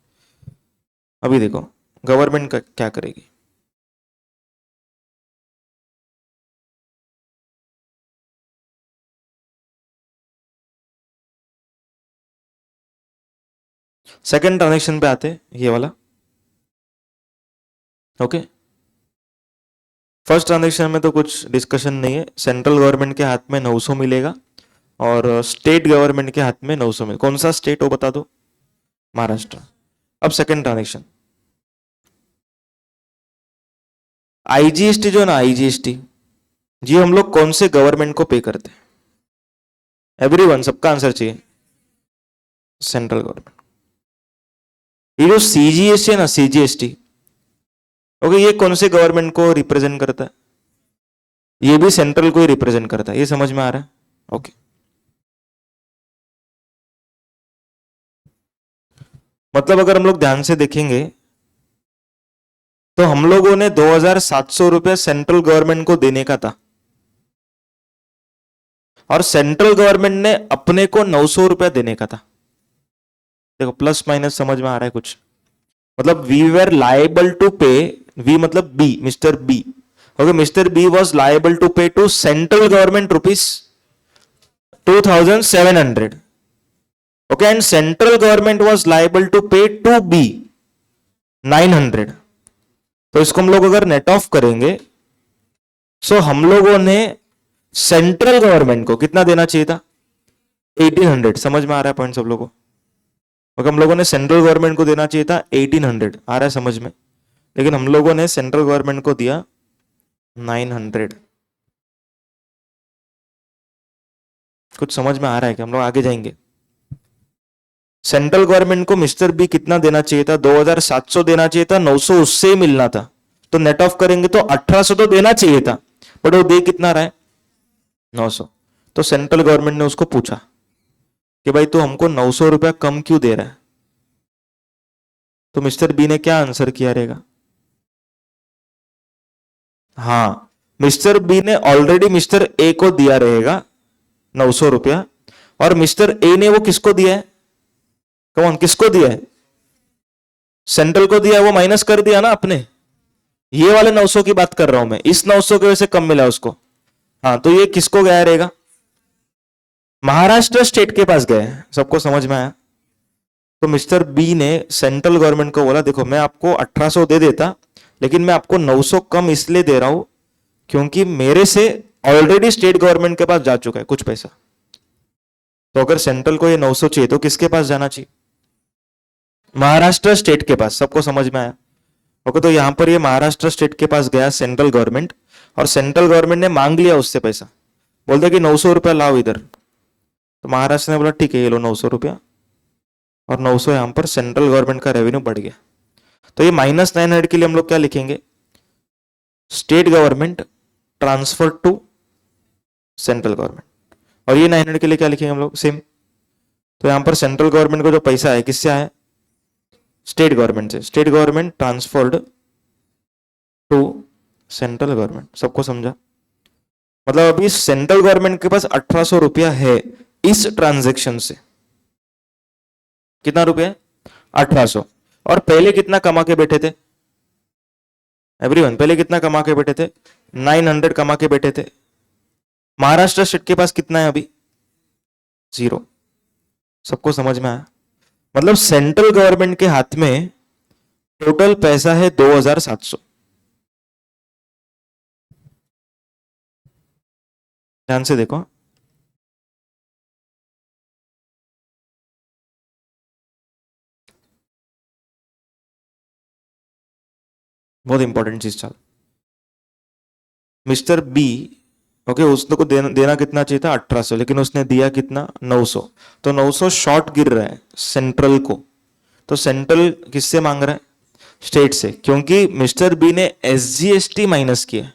अभी देखो गवर्नमेंट का क्या करेगी। सेकंड ट्रांजेक्शन पे आते, ये वाला। ओके, फर्स्ट ट्रांजेक्शन में तो कुछ डिस्कशन नहीं है। सेंट्रल गवर्नमेंट के हाथ में 900 मिलेगा और स्टेट गवर्नमेंट के हाथ में 900 मिलेगा। कौन सा स्टेट वो बता दो? महाराष्ट्र। अब सेकंड ट्रांजेक्शन, आईजीएसटी जो है ना, आईजीएसटी, जी हम लोग कौन से गवर्नमेंट को पे करते हैं? एवरीवन, सबका आंसर चाहिए। Central government. ये जो सीजीएसटी है ना, सीजीएसटी, ओके, ये कौन से गवर्नमेंट को रिप्रेजेंट करता है? ये भी सेंट्रल को ही रिप्रेजेंट करता है। ये समझ में आ रहा है? ओके, मतलब अगर हम लोग ध्यान से देखेंगे तो हम लोगों ने 2700 रुपए सेंट्रल गवर्नमेंट को देने का था और सेंट्रल गवर्नमेंट ने अपने को 900 रुपया देने का था। देखो, प्लस माइनस समझ में आ रहा है कुछ? मतलब we were liable to pay, we मतलब B, mister B. Okay, mister B was liable to pay to central government rupees 2700। ओके, and central government was liable to pay to B 900। तो इसको हम लोग अगर नेट ऑफ करेंगे, सो हम लोगों ने सेंट्रल गवर्नमेंट को कितना देना चाहिए था? 1800। समझ में आ रहा है पॉइंट सब लोगों को? हम लोगों ने सेंट्रल गवर्नमेंट को देना चाहिए था 1800। आ रहा है समझ में? लेकिन हम लोगों ने सेंट्रल गवर्नमेंट को दिया 900। कुछ समझ में आ रहा है कि हम लोग आगे जाएंगे? सेंट्रल गवर्नमेंट को मिस्टर बी कितना देना चाहिए था? 2700 देना चाहिए था, 900 उससे ही मिलना था। तो नेट ऑफ करेंगे तो 1800 तो देना चाहिए था, बट वो दे कितना रहा है? 900। तो सेंट्रल गवर्नमेंट ने उसको पूछा कि भाई तू हमको 900 रुपया कम क्यों दे रहा है? तो मिस्टर बी ने क्या आंसर किया रहेगा? हाँ, मिस्टर बी ने ऑलरेडी मिस्टर ए को दिया रहेगा 900 रुपया, और मिस्टर ए ने वो किसको दिया है? कौन किसको दिया है? सेंट्रल को दिया वो माइनस कर दिया ना आपने, ये वाले 900 की बात कर रहा हूं मैं, इस 900 की वजह से कम मिला उसको। हाँ तो ये किसको गया रहेगा, महाराष्ट्र स्टेट के पास गए। सबको समझ में आया। तो मिस्टर बी ने सेंट्रल गवर्नमेंट को बोला देखो मैं आपको 1800 दे देता, लेकिन मैं आपको 900 कम इसलिए दे रहा हूं क्योंकि मेरे से ऑलरेडी स्टेट गवर्नमेंट के पास जा चुका है कुछ पैसा। तो अगर सेंट्रल को ये 900 चाहिए तो किसके पास जाना चाहिए, महाराष्ट्र स्टेट के पास। सबको समझ में आया। ओके तो यहां पर ये महाराष्ट्र स्टेट के पास गया सेंट्रल गवर्नमेंट, और सेंट्रल गवर्नमेंट ने मांग लिया उससे पैसा, बोलते कि 900 रुपया लाओ इधर। तो महाराष्ट्र ने बोला ठीक है ये लो 900 रुपया, और 900 यहां पर सेंट्रल गवर्नमेंट का रेवेन्यू बढ़ गया। तो ये -900 के लिए हम लोग क्या लिखेंगे, state government transfer to central government. और ये 900 के लिए क्या लिखेंगे हम लोग, सेम। तो यहां पर सेंट्रल गवर्नमेंट को जो पैसा है किससे आया, स्टेट गवर्नमेंट से। State government transferred to central government. सबको समझा। मतलब अभी सेंट्रल गवर्नमेंट के पास 1800 रुपया है इस ट्रांजैक्शन से। कितना रुपया, 1800। और पहले कितना कमा के बैठे थे एवरीवन, पहले कितना कमा के बैठे थे, 900 कमा के बैठे थे। महाराष्ट्र स्टेट के पास कितना है अभी, 0। सबको समझ में आया। मतलब सेंट्रल गवर्नमेंट के हाथ में टोटल पैसा है 2700। ध्यान से देखो, बहुत इंपॉर्टेंट चीज चल। मिस्टर बी ओके उसको देना कितना चाहिए था, 1800, लेकिन उसने दिया कितना, 900। तो 900 शॉर्ट गिर रहा है सेंट्रल को। तो सेंट्रल किससे मांग रहा है, स्टेट से, क्योंकि मिस्टर बी ने एसजीएसटी माइनस किया।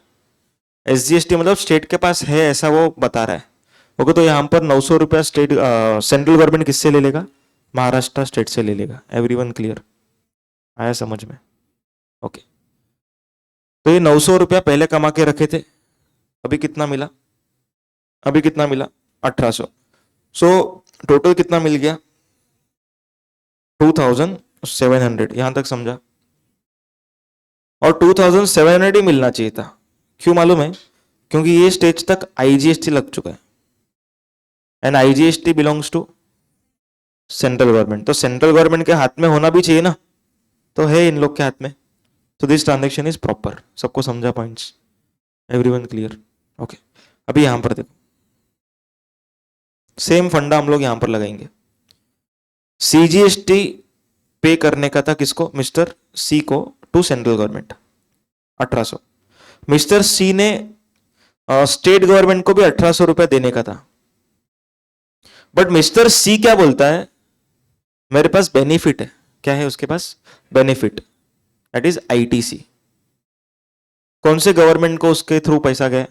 एसजीएसटी मतलब स्टेट के पास है ऐसा वो बता रहा है। ओके तो यहां पर 900 रुपया स्टेट सेंट्रल गवर्नमेंट किससे ले लेगा, महाराष्ट्र स्टेट से ले लेगा। एवरीवन क्लियर, आया समझ में। ओके तो ये 900 रुपया पहले कमा के रखे थे, अभी कितना मिला, अभी कितना मिला, 1800। सो टोटल कितना मिल गया, 2700। यहां तक समझा। और 2700 ही मिलना चाहिए था। क्यों मालूम है, क्योंकि ये स्टेज तक आईजीएसटी लग चुका है, and IGST belongs to central government. तो सेंट्रल गवर्नमेंट के हाथ में होना भी चाहिए ना, तो है इन लोग के हाथ में। तो दिस ट्रांजेक्शन इज प्रॉपर। सबको समझा पॉइंट्स, एवरीवन क्लियर। ओके अभी यहां पर देखो, सेम फंडा हम लोग यहां पर लगाएंगे। सीजीएसटी पे करने का था किसको, मिस्टर सी को, टू सेंट्रल गवर्नमेंट 1800। मिस्टर सी ने स्टेट गवर्नमेंट को भी 1800 रुपया देने का था। बट मिस्टर सी क्या बोलता है, मेरे पास बेनिफिट है। क्या है उसके पास, बेनिफिट, दैट इज आईटीसी। कौन से गवर्नमेंट को उसके थ्रू पैसा गया,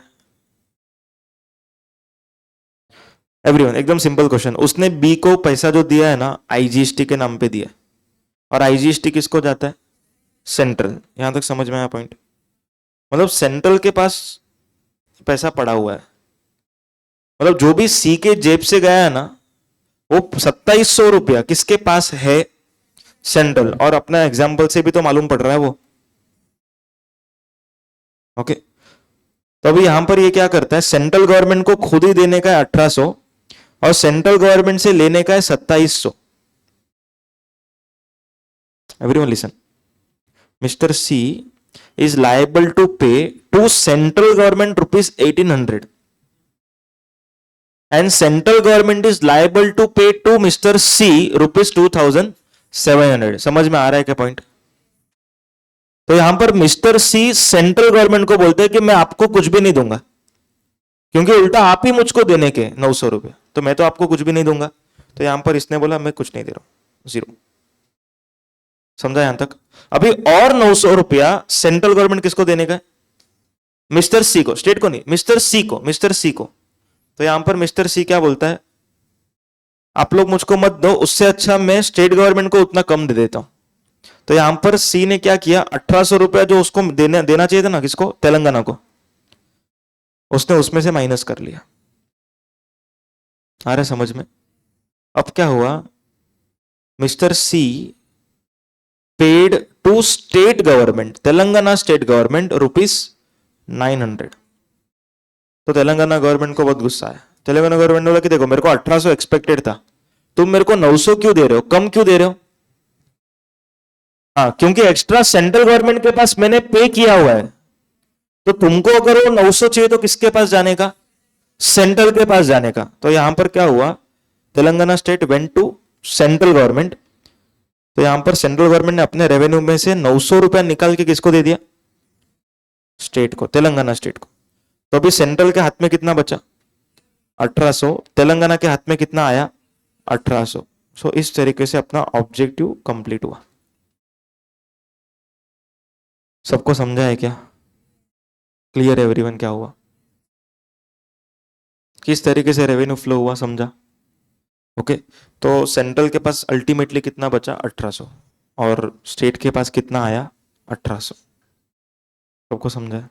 एवरीवन एकदम सिंपल क्वेश्चन। उसने बी को पैसा जो दिया है ना, आईजीएसटी के नाम पे दिया, और आईजीएसटी किसको जाता है, सेंट्रल। यहां तक समझ में आया पॉइंट। मतलब सेंट्रल के पास पैसा पड़ा हुआ है। मतलब जो भी सी के जेब से गया है ना, वो 2700 रुपया किसके पास है, सेंट्रल। और अपना एग्जाम्पल से भी तो मालूम पड़ रहा है वो। ओके तो अभी यहां पर ये क्या करता है, सेंट्रल गवर्नमेंट को खुद ही देने का है 1800, और सेंट्रल गवर्नमेंट से लेने का है 2700। Everyone listen, mister C is liable to pay to central government rupees 1800, and central government is liable to pay to Mr. C rupees 2700। समझ में आ रहा है क्या पॉइंट। तो यहां पर मिस्टर सी सेंट्रल गवर्नमेंट को बोलते हैं कि मैं आपको कुछ भी नहीं दूंगा, क्योंकि उल्टा आप ही मुझको देने के 900 रुपए, तो मैं तो आपको कुछ भी नहीं दूंगा। तो यहां पर इसने बोला मैं कुछ नहीं दे रहा हूं, 0। समझा यहां तक। अभी और 900 रुपया सेंट्रल गवर्नमेंट किसको देने का है, मिस्टर सी को, स्टेट को नहीं, मिस्टर सी को, मिस्टर सी को। तो यहां पर मिस्टर सी क्या बोलता है, आप लोग मुझको मत दो, उससे अच्छा मैं स्टेट गवर्नमेंट को उतना कम दे देता हूं। तो यहां पर सी ने क्या किया, 1800 रुपया जो उसको देना चाहिए था ना, किसको, तेलंगाना को, उसने उसमें से माइनस कर लिया। आ रहा समझ में। अब क्या हुआ, mister C paid to state government, Telangana state government ₹900। तो तेलंगाना गवर्नमेंट को बहुत गुस्सा है। तेलंगाना गवर्नमेंट ने बोला कि देखो मेरे को 1800 एक्सपेक्टेड था, तुम मेरे को 900 क्यों दे रहे हो, कम क्यों दे रहे हो? हाँ, क्योंकि एक्स्ट्रा सेंट्रल गवर्नमेंट के पास मैंने पे किया हुआ है। तो तुमको अगर वो 900 चाहिए तो किसके पास जाने का? सेंट्रल के पास जाने का। तो यहां पर क्या हुआ, Telangana state went to central government. तो यहां पर सेंट्रल गवर्नमेंट ने अपने रेवेन्यू में से 900 रुपया निकाल के किसको दे दिया? स्टेट को, तेलंगाना स्टेट को। तो अभी सेंट्रल के हाथ में कितना बचा? 1800। तेलंगाना के हाथ में कितना आया? 1800। सो इस तरीके से अपना ऑब्जेक्टिव कंप्लीट हुआ। सबको समझा है क्या? क्लियर एवरीवन क्या हुआ? किस तरीके से रेवेन्यू फ्लो हुआ, समझा? ओके। तो सेंट्रल के पास अल्टीमेटली कितना बचा? 1800। और स्टेट के पास कितना आया? 1800। सबको समझा है?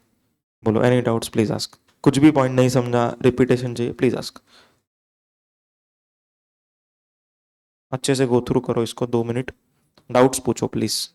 बोलो, एनी डाउट्स प्लीज आस्क। कुछ भी पॉइंट नहीं समझा, रिपीटेशन चाहिए, प्लीज आस्क। अच्छे से गो थ्रू करो इसको, 2 मिनट, डाउट्स पूछो प्लीज।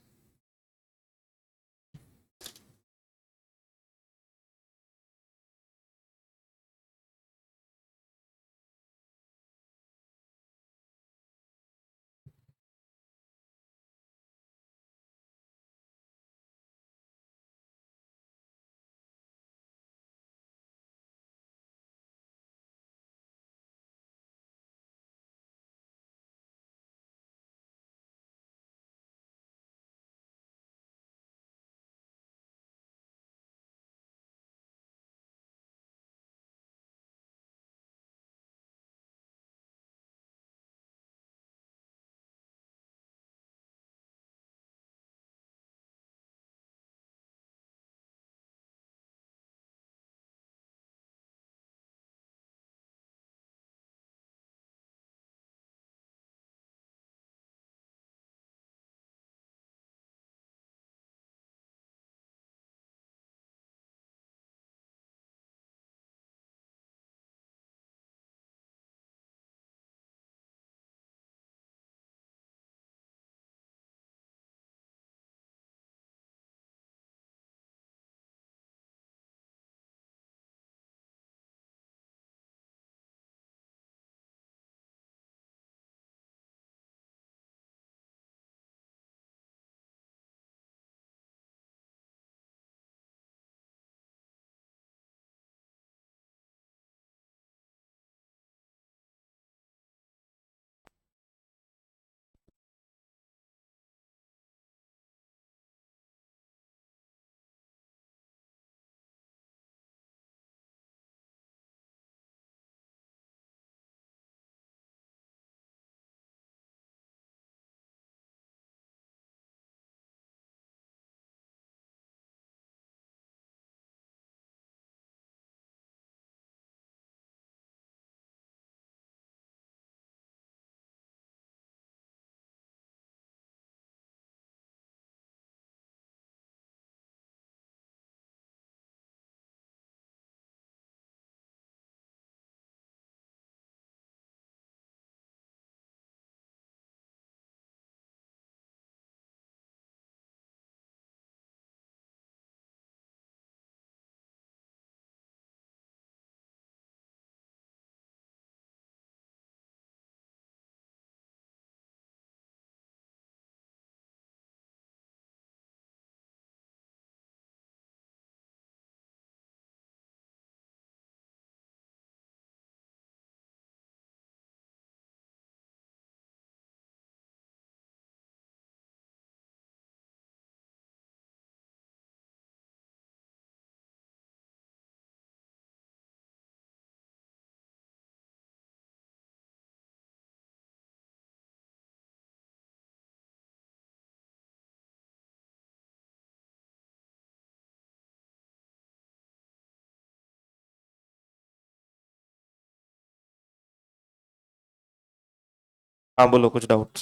हाँ बोलो, कुछ डाउट्स?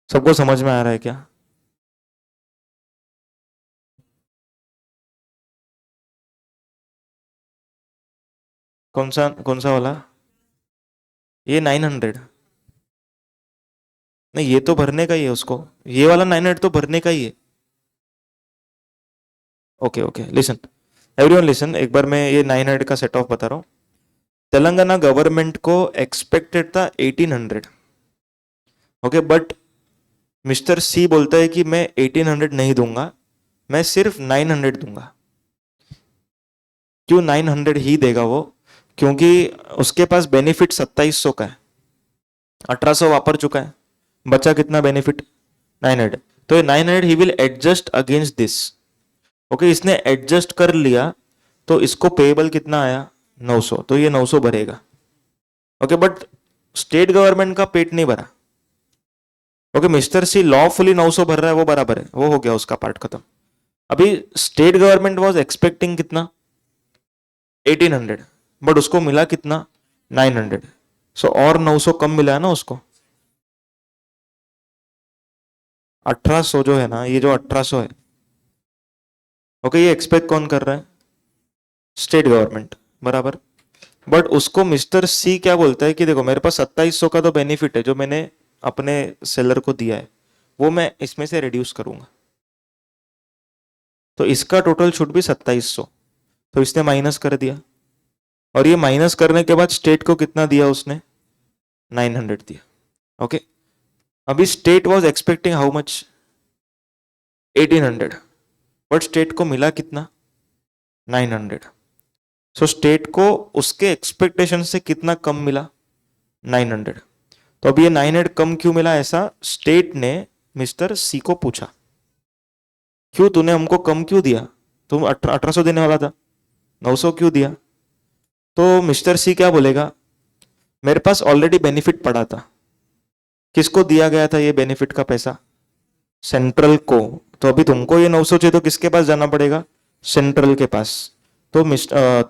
सबको समझ में आ रहा है क्या? कौन सा वाला? ये 900। नहीं, ये तो भरने का ही है उसको, ये वाला 900 तो भरने का ही है। Okay okay, listen everyone, listen, एक बार मैं ये 900 का सेट ऑफ बता रहा हूँ। तेलंगाना गवर्नमेंट को एक्सपेक्टेड था 1800, ओके, बट मिस्टर सी बोलता है कि मैं 1800 नहीं दूंगा, मैं सिर्फ 900 दूंगा। क्यों 900 ही देगा वो? क्योंकि उसके पास बेनिफिट 2700 का है, 1800 वापर चुका है, बचा कितना बेनिफिट? 900। तो ये 900 he will adjust against this. Okay, इसने एडजस्ट कर लिया, तो इसको पेएबल कितना आया? 900, तो ये 900 भरेगा। ओके, बट स्टेट गवर्नमेंट का पेट नहीं भरा। ओके, मिस्टर सी लॉफुली 900 भर रहा है, वो बराबर है, वो हो गया उसका पार्ट खत्म। अभी स्टेट गवर्नमेंट वाज एक्सपेक्टिंग कितना? 1800, बट उसको मिला कितना? 900। सो और 900 कम मिला है ना उसको। 1800 जो है ना, ये जो 1800 है, ओके, ये एक्सपेक्ट कौन कर रहा है? स्टेट गवर्नमेंट, बराबर। बट उसको मिस्टर सी क्या बोलता है कि देखो मेरे पास 2700 का तो बेनिफिट है जो मैंने अपने सेलर को दिया है, वो मैं इसमें से रिड्यूस करूंगा, तो इसका टोटल शुड भी 2700। तो इसने माइनस कर दिया, और ये माइनस करने के बाद स्टेट को कितना दिया उसने? 900 दिया। ओके, अभी state was expecting how much? 1800, but state को मिला कितना? 900। सो स्टेट को उसके एक्सपेक्टेशन से कितना कम मिला? 900। तो अब ये 900 कम क्यों मिला? ऐसा स्टेट ने मिस्टर सी को पूछा, क्यों तूने हमको कम क्यों दिया? तुम 1800 देने वाला था, 900 क्यों दिया? तो मिस्टर सी क्या बोलेगा? मेरे पास ऑलरेडी बेनिफिट पड़ा था। किसको दिया गया था ये बेनिफिट का पैसा? सेंट्रल को। तो अभी तुमको ये 900 चाहिए तो किसके पास जाना पड़ेगा? सेंट्रल के पास। तो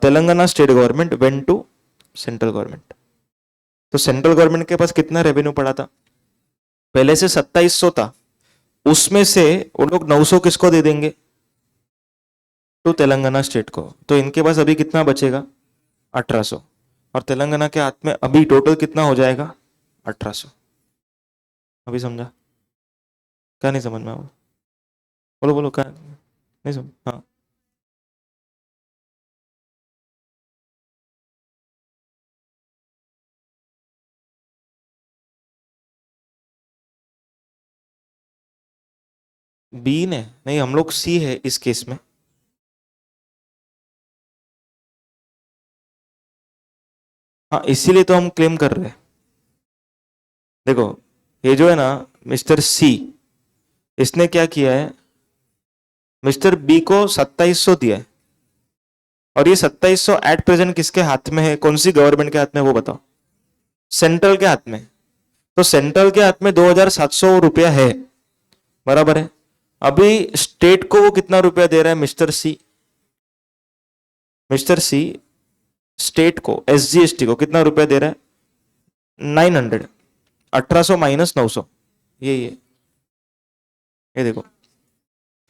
Telangana state government went to central government. तो सेंट्रल गवर्नमेंट के पास कितना रेवेन्यू पड़ा था? पहले से 2700 था, उसमें से वो लोग 900 किसको दे देंगे? तो तेलंगाना स्टेट को। तो इनके पास अभी कितना बचेगा? 1800। और तेलंगाना के हाथ में अभी टोटल कितना हो जाएगा? 1800। अभी समझा? क्या नहीं समझ में आया? बोलो बोलो, क्या नहीं समझ? हाँ, बी ने नहीं, हम लोग सी है इस केस में। हाँ, इसीलिए तो हम क्लेम कर रहे हैं। देखो, ये जो है ना मिस्टर सी, इसने क्या किया है? मिस्टर बी को 2700 दिया है, और ये 2700 एट प्रेजेंट किसके हाथ में है? कौन सी गवर्नमेंट के हाथ में, वो बताओ। सेंट्रल के हाथ में। तो सेंट्रल के हाथ में 2700 रुपया है, बराबर है। अभी स्टेट को वो कितना रुपया दे रहा है मिस्टर सी? मिस्टर सी स्टेट को, एसजीएसटी को कितना रुपया दे रहा है? 900। 1800 माइनस 900, ये देखो,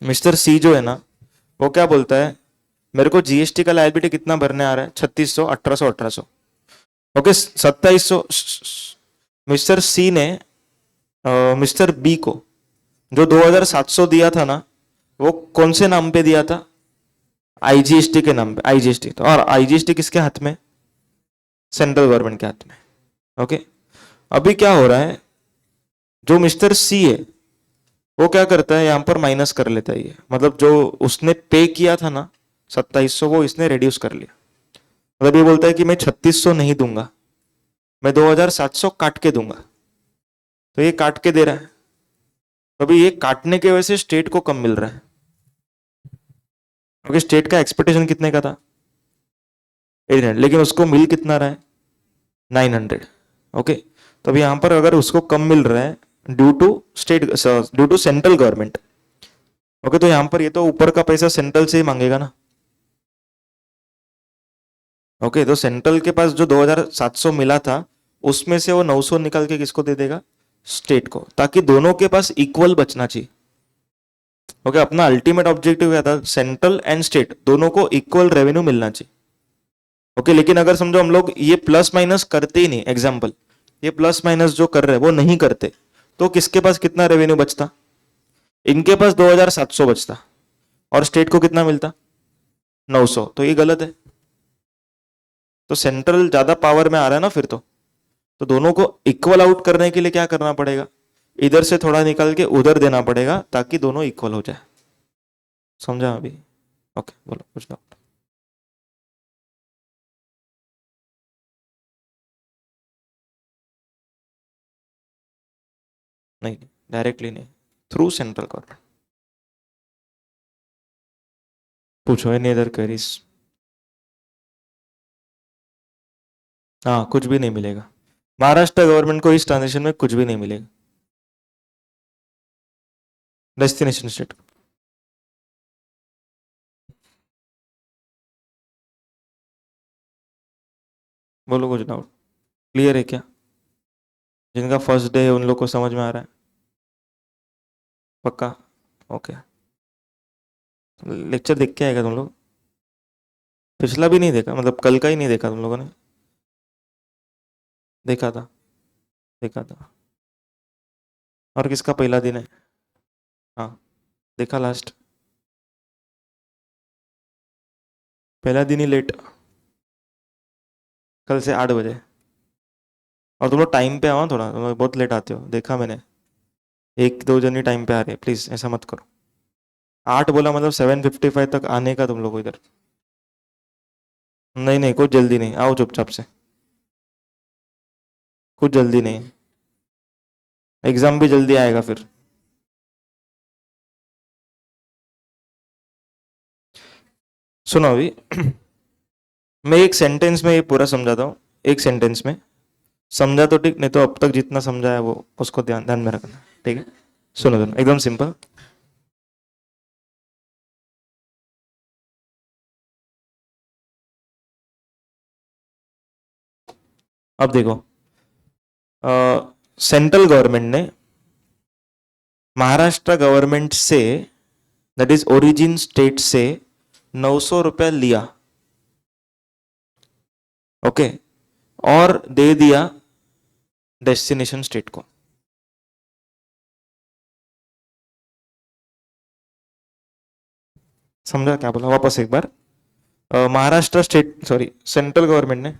मिस्टर सी जो है ना, वो क्या बोलता है? मेरे को जीएसटी का लायबिलिटी कितना भरने आ रहा है? 3600, 1800, 1800। ओके, 2700। मिस्टर सी ने मिस्टर बी को जो 2700 दिया था ना, वो कौन से नाम पे दिया था? आईजीएसटी के नाम पे, आईजीएसटी। तो और आईजीएसटी किसके हाथ में? सेंट्रल गवर्नमेंट के हाथ में। ओके, अभी क्या हो रहा है? जो मिस्टर सी है वो क्या करता है, यहां पर माइनस कर लेता है। ये मतलब जो उसने पे किया था ना 2700, वो इसने रिड्यूस कर लिया। मतलब ये बोलता है कि मैं 3600 नहीं दूंगा, मैं 2700 काट के दूंगा। तो ये काट के दे रहा है, तो अभी ये काटने की वजह से स्टेट को कम मिल रहा है, क्योंकि स्टेट का एक्सपेक्टेशन कितने का था? 800, लेकिन उसको मिल कितना रहा है? 900। ओके, तो अभी यहां पर अगर उसको कम मिल रहा है due to state, due to central government. Okay, तो यहां पर ये तो ऊपर का पैसा सेंट्रल से ही मांगेगा ना। ओके, तो सेंट्रल के पास जो 2700 मिला था, उसमें से वो 900 निकाल के किसको दे देगा? स्टेट को, ताकि दोनों के पास इक्वल बचना चाहिए। ओके, अपना अल्टीमेट ऑब्जेक्टिव क्या था? सेंट्रल एंड स्टेट दोनों को इक्वल रेवेन्यू मिलना चाहिए। ओके, लेकिन अगर समझो हम लोग ये प्लस माइनस करते ही नहीं, एग्जाम्पल ये प्लस माइनस जो कर रहे हैं वो नहीं करते, तो किसके पास कितना रेवेन्यू बचता? इनके पास 2700 बचता और स्टेट को कितना मिलता? 900। तो ये गलत है। तो सेंट्रल ज्यादा पावर में आ रहा है ना फिर तो दोनों को इक्वल आउट करने के लिए क्या करना पड़ेगा? इधर से थोड़ा निकाल के उधर देना पड़ेगा ताकि दोनों इक्वल हो जाए। समझा अभी? ओके, बोलो कुछ डाउट? नहीं, डायरेक्टली नहीं, थ्रू सेंट्रल गवर्नमेंट। पूछो एनी अदर क्वेरीज? हाँ, कुछ भी नहीं मिलेगा। महाराष्ट्र गवर्नमेंट को इस ट्रांजेक्शन में कुछ भी नहीं मिलेगा। Destination state. बोलो कुछ डाउट? क्लियर है क्या? जिनका फर्स्ट डे है उन लोग को समझ में आ रहा है? पक्का? ओके। लेक्चर देख के आएगा तुम लोग? पिछला भी नहीं देखा, मतलब कल का ही नहीं देखा तुम लोगों ने? देखा था? देखा था। और किसका पहला दिन है? हाँ, देखा लास्ट। पहला दिन ही लेट, कल से 8 बजे। और तुम लोग टाइम पे आओ थोड़ा, तुम लोग बहुत लेट आते हो, देखा मैंने। एक दो जन ही टाइम पे आ रहे हैं, प्लीज ऐसा मत करो। 8 बोला मतलब 7:55 तक आने का तुम लोग को इधर। नहीं नहीं, कुछ जल्दी नहीं, आओ चुपचाप से। कुछ जल्दी नहीं, एग्जाम भी जल्दी आएगा फिर। सुनो अभी मैं एक सेंटेंस में ये पूरा समझाता हूँ। एक सेंटेंस में समझा तो ठीक, नहीं तो अब तक जितना समझा है वो उसको ध्यान ध्यान में रखना, ठीक है? सुनो सुनो, एकदम सिंपल। अब देखो, सेंट्रल गवर्नमेंट ने महाराष्ट्र गवर्नमेंट से, दैट इज ओरिजिन स्टेट से, 900 रुपया लिया, ओके, और दे दिया डेस्टिनेशन स्टेट को। समझा क्या बोला? वापस एक बार। Maharashtra state, sorry, central government ने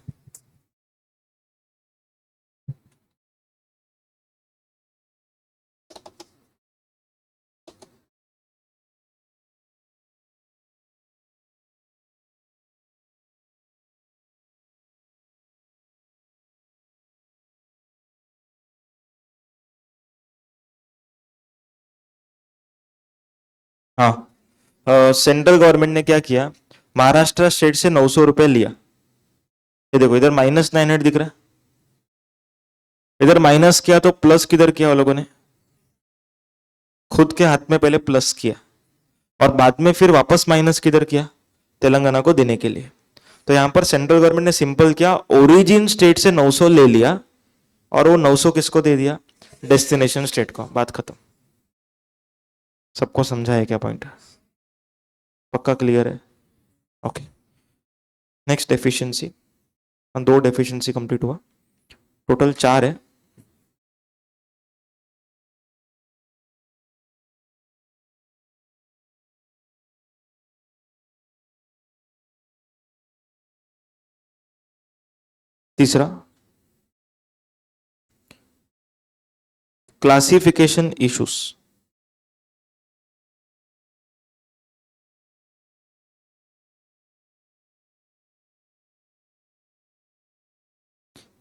हाँ, सेंट्रल गवर्नमेंट ने क्या किया, महाराष्ट्र स्टेट से 900 रुपये लिया। ये देखो इधर -900 दिख रहा है, इधर माइनस किया तो प्लस किधर किया वो लोगों ने? खुद के हाथ में पहले प्लस किया और बाद में फिर वापस माइनस किधर किया? तेलंगाना को देने के लिए। तो यहां पर सेंट्रल गवर्नमेंट ने सिंपल किया, ओरिजिन स्टेट से 900 ले लिया और वो 900 किसको दे दिया? डेस्टिनेशन स्टेट को। बात खत्म। सबको समझा है क्या पॉइंट? पक्का क्लियर है? Okay, next deficiency. दो डेफिशिएंसी कंप्लीट हुआ, टोटल 4 है। तीसरा, क्लासिफिकेशन इश्यूज।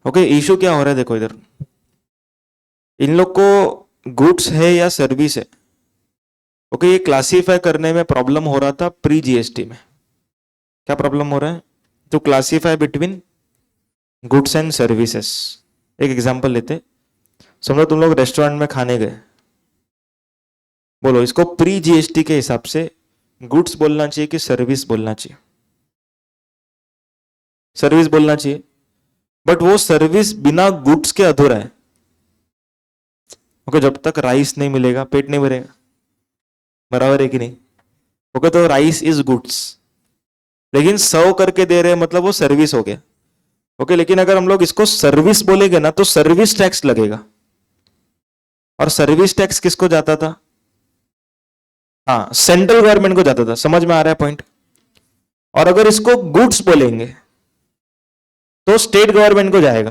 ओके, इशू क्या हो रहा है देखो इधर, इन लोग को गुड्स है या सर्विस है, ओके, ये क्लासीफाई करने में प्रॉब्लम हो रहा था प्री जीएसटी में। क्या प्रॉब्लम हो रहा है? तो classify between goods and services. एक एग्जांपल लेते, समझो तुम लोग रेस्टोरेंट में खाने गए, बोलो इसको प्री जीएसटी के हिसाब से गुड्स बोलना चाहिए कि सर्विस बोलना चाहिए? सर्विस बोलना चाहिए, बट वो सर्विस बिना गुड्स के अधूरा है। ओके, जब तक राइस नहीं मिलेगा पेट नहीं भरेगा, बराबर है कि नहीं? ओके, तो राइस इज गुड्स, लेकिन सर्व करके दे रहे हैं मतलब वो सर्विस हो गया। ओके, लेकिन अगर हम लोग इसको सर्विस बोलेंगे ना तो सर्विस टैक्स लगेगा। और सर्विस टैक्स किसको जाता था? हाँ, सेंट्रल गवर्नमेंट को जाता था। समझ में आ रहा है पॉइंट? और अगर इसको गुड्स बोलेंगे तो स्टेट गवर्नमेंट को जाएगा।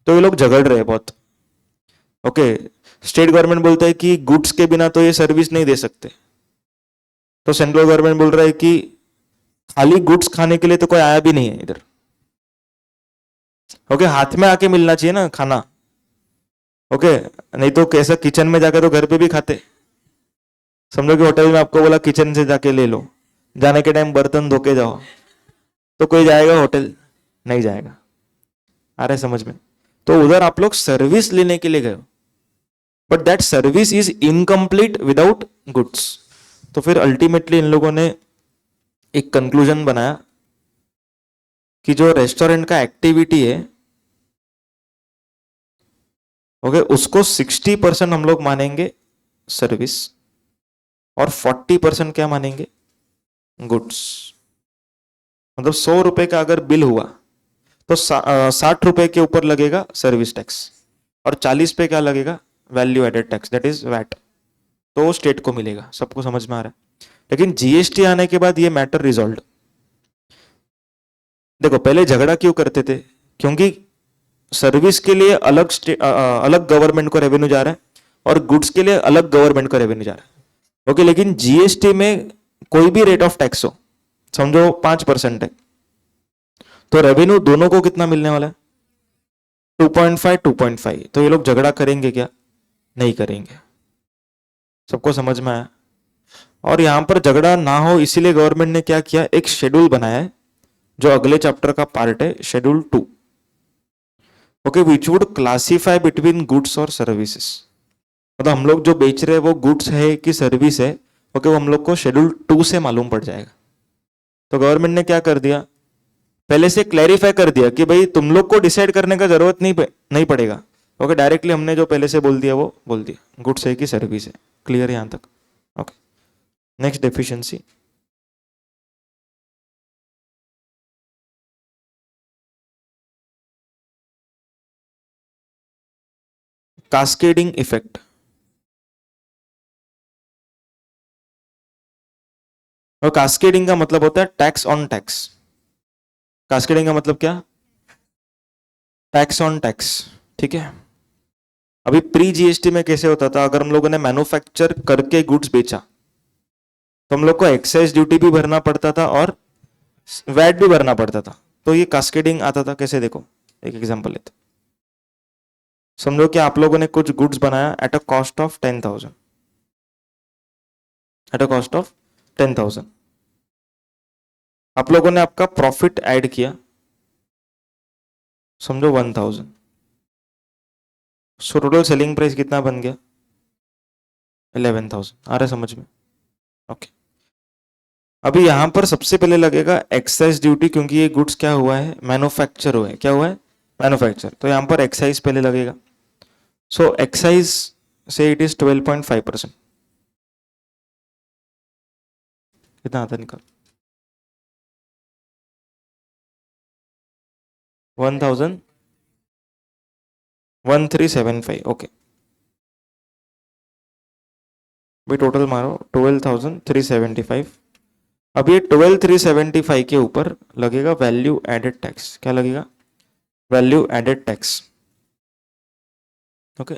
तो ये लोग झगड़ रहे हैं बहुत। ओके, स्टेट गवर्नमेंट बोलता है कि गुड्स के बिना तो ये सर्विस नहीं दे सकते, तो सेंट्रल गवर्नमेंट बोल रहा है कि खाली गुड्स खाने के लिए तो कोई आया भी नहीं है इधर। ओके, हाथ में आके मिलना चाहिए ना खाना। ओके, नहीं तो कैसा किचन में जाकर तो घर पे भी खाते। समझो कि होटल में आपको बोला किचन से जाके ले लो, जाने के टाइम बर्तन धो के जाओ, तो कोई जाएगा होटल? नहीं जाएगा। आ रहा है समझ में? तो उधर आप लोग सर्विस लेने के लिए गए, but that service is incomplete without goods. तो फिर अल्टीमेटली इन लोगों ने एक कंक्लूजन बनाया कि जो रेस्टोरेंट का एक्टिविटी है, ओके, उसको 60% हम लोग मानेंगे सर्विस और 40% क्या मानेंगे? गुड्स। मतलब 100 रुपए का अगर बिल हुआ तो 60 रुपए के ऊपर लगेगा सर्विस टैक्स और 40 पे क्या लगेगा? Value added tax, that is VAT. तो स्टेट को मिलेगा। सबको समझ में आ रहा है? लेकिन जीएसटी आने के बाद ये मैटर रिजॉल्व। देखो, पहले झगड़ा क्यों करते थे? क्योंकि सर्विस के लिए अलग गवर्नमेंट को रेवेन्यू जा रहा है और गुड्स के लिए अलग गवर्नमेंट को रेवेन्यू जा रहा है। ओके, लेकिन जीएसटी में कोई भी रेट ऑफ टैक्स हो, समझो 5% है, तो रेवेन्यू दोनों को कितना मिलने वाला है? 2.5 2.5। तो ये लोग झगड़ा करेंगे क्या? नहीं करेंगे। सबको समझ में आया? और यहां पर झगड़ा ना हो इसीलिए गवर्नमेंट ने क्या किया, एक शेड्यूल बनाया है जो अगले चैप्टर का पार्ट है, schedule 2। Okay, which would classify between goods और सर्विसेज। मतलब हम लोग जो बेच रहे हैं वो गुड्स है कि सर्विस है, ओके, वो हम लोग को शेड्यूल 2 से मालूम पड़ जाएगा। तो गवर्नमेंट ने क्या कर दिया, पहले से क्लैरिफाई कर दिया कि भाई तुम लोग को डिसाइड करने का जरूरत नहीं पड़ेगा। ओके, डायरेक्टली हमने जो पहले से बोल दिया वो बोल दिया, गुड्स है कि सर्विस है। क्लियर यहां तक? Okay, next deficiency. Cascading effect. और कास्केडिंग का मतलब होता है टैक्स ऑन टैक्स। कास्केडिंग का मतलब क्या? Tax on tax. ठीक है, अभी प्री जीएसटी में कैसे होता था, अगर हम लोगों ने मैन्युफैक्चर करके गुड्स बेचा तो हम लोग को एक्साइज ड्यूटी भी भरना पड़ता था और वैट भी भरना पड़ता था। तो ये कास्केडिंग आता था। कैसे? देखो, एक एग्जांपल लेते। समझो कि आप लोगों ने कुछ गुड्स बनाया at a cost of 10,000, at a cost of 10,000। आप लोगों ने आपका प्रॉफिट ऐड किया, समझो 1,000। सो टोटल सेलिंग प्राइस कितना बन गया? 11,000। आ रहा है समझ में? ओके, अभी यहां पर सबसे पहले लगेगा एक्साइज ड्यूटी, क्योंकि ये गुड्स क्या हुआ है? मैन्युफैक्चर हुआ है। क्या हुआ है? मैन्युफैक्चर। तो यहां पर एक्साइज पहले लगेगा। सो एक्साइज से इट इज 12.5%। कितना आता निकल? 1,1375। ओके, भाई टोटल मारो 12,375। अब ये 12,375 के ऊपर लगेगा वैल्यू एडेड टैक्स। क्या लगेगा? Value added tax. ओके,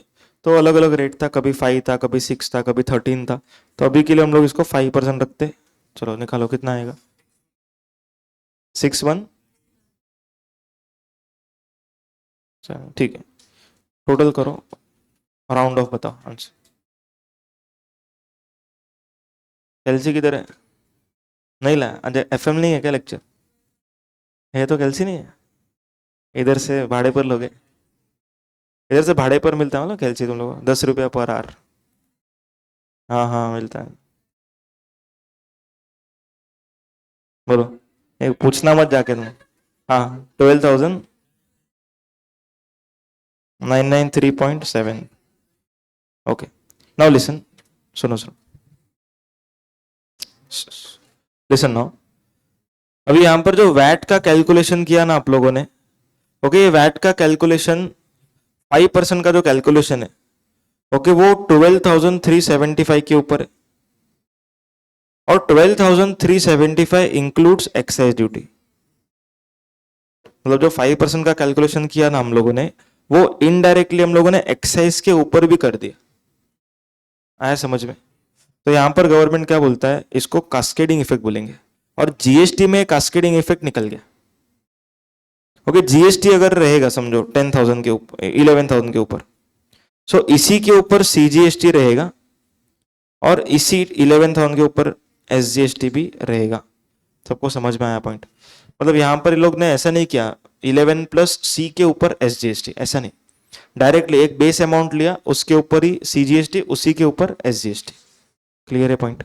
तो अलग अलग रेट था, कभी 5 था, कभी 6 था, कभी 13 था। तो अभी के लिए हम लोग इसको 5% रखते। चलो निकालो कितना आएगा? 6,1। ठीक है, टोटल करो, राउंड ऑफ बताओ आंसर। कैलसी किधर है? नहीं ला, अच्छा एफएम नहीं है क्या लेक्चर? है तो कैलसी नहीं है। इधर से भाड़े पर लोगे? इधर से भाड़े पर मिलता है ना कैलसी तुम लोग को, 10 रुपया पर आवर। हाँ हाँ मिलता है। बोलो, एक पूछना मत जाके तुम। हाँ, 12,993.7। Okay, now listen. सुनो सुनो, लिसन नाउ। अभी यहां पर जो वैट का कैलकुलेशन किया ना आप लोगों ने, ओके, ये वैट का कैलकुलेशन 5% का जो कैलकुलेशन है, ओके, वो 12,375 के ऊपर है, और 12,375 इंक्लूड्स एक्साइज ड्यूटी। मतलब जो 5% का कैलकुलेशन किया ना हम लोगों ने, वो इनडायरेक्टली हम लोगों ने एक्साइज के ऊपर भी कर दिया। आया समझ में? तो यहां पर गवर्नमेंट क्या बोलता है, इसको कास्केडिंग इफेक्ट बोलेंगे, और जीएसटी में कास्केडिंग इफेक्ट निकल गया। ओके, जीएसटी अगर रहेगा समझो 10,000 के ऊपर, 11,000 के ऊपर, सो इसी के ऊपर सीजीएसटी रहेगा, और इसी 11,000 के ऊपर एसजीएसटी भी रहेगा। सबको समझ में आया पॉइंट? मतलब यहां पर लोग ने ऐसा नहीं किया 11 प्लस सी के ऊपर एसजीएसटी, ऐसा नहीं, डायरेक्टली एक बेस अमाउंट लिया, उसके ऊपर ही सीजीएसटी, उसी के ऊपर एसजीएसटी। क्लियर है पॉइंट?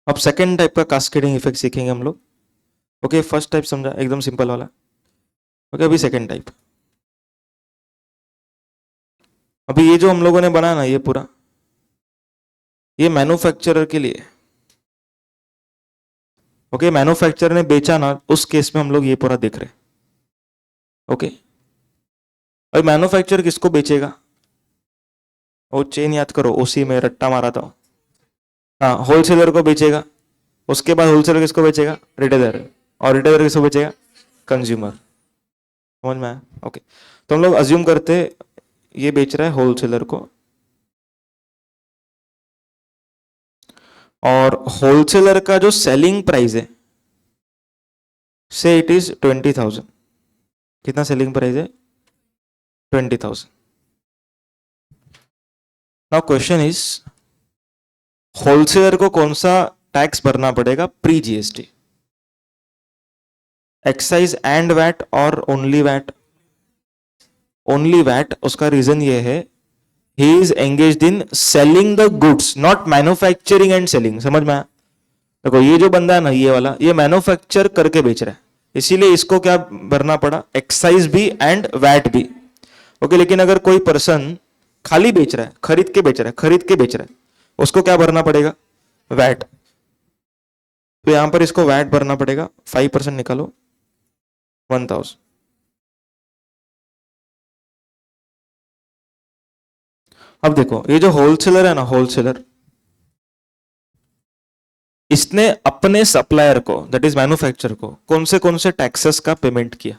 अब सेकेंड टाइप का कास्केडिंग इफेक्ट सीखेंगे हम लोग। ओके, फर्स्ट टाइप समझा, एकदम सिंपल वाला। ओके, अभी सेकेंड टाइप। अभी ये जो हम लोगों ने बनाया ना, ये पूरा, ये मैन्युफैक्चरर के लिए। ओके, मैन्युफैक्चरर ने बेचा ना, उस केस में हम लोग ये पूरा देख रहे। ओके, और मैन्युफैक्चरर किसको बेचेगा? वो चेन याद करो, उसी में रट्टा मारा था। हाँ, होलसेलर को बेचेगा, उसके बाद होलसेलर किसको बेचेगा? रिटेलर, और रिटेलर किसको बेचेगा? कंज्यूमर। समझ में आया? ओके, तो हम लोग अज्यूम करते ये बेच रहा है होलसेलर को, और होलसेलर का जो सेलिंग प्राइस है, से इट इज 20,000। कितना सेलिंग प्राइस है? 20,000। नाउ क्वेश्चन इज, होलसेलर को कौन सा टैक्स भरना पड़ेगा pre GST? Excise and VAT और ओनली वैट? Only VAT. उसका रीजन ये है, he is engaged in selling the goods, not manufacturing and selling. समझ में आया? देखो, ये जो बंदा है ना, ये वाला, ये मैन्युफैक्चर करके बेच रहा है, इसीलिए इसको क्या भरना पड़ा? एक्साइज भी एंड वैट भी। ओके, लेकिन अगर कोई पर्सन खाली बेच रहा है, खरीद के बेच रहा है, खरीद के बेच रहा है, उसको क्या भरना पड़ेगा? वैट। तो यहां पर इसको वैट भरना पड़ेगा। 5% निकालो, 1,000। अब देखो, ये जो होलसेलर है ना, होलसेलर, इसने अपने सप्लायर को, दैट इज मैन्युफैक्चरर को, कौन से टैक्सेस का पेमेंट किया?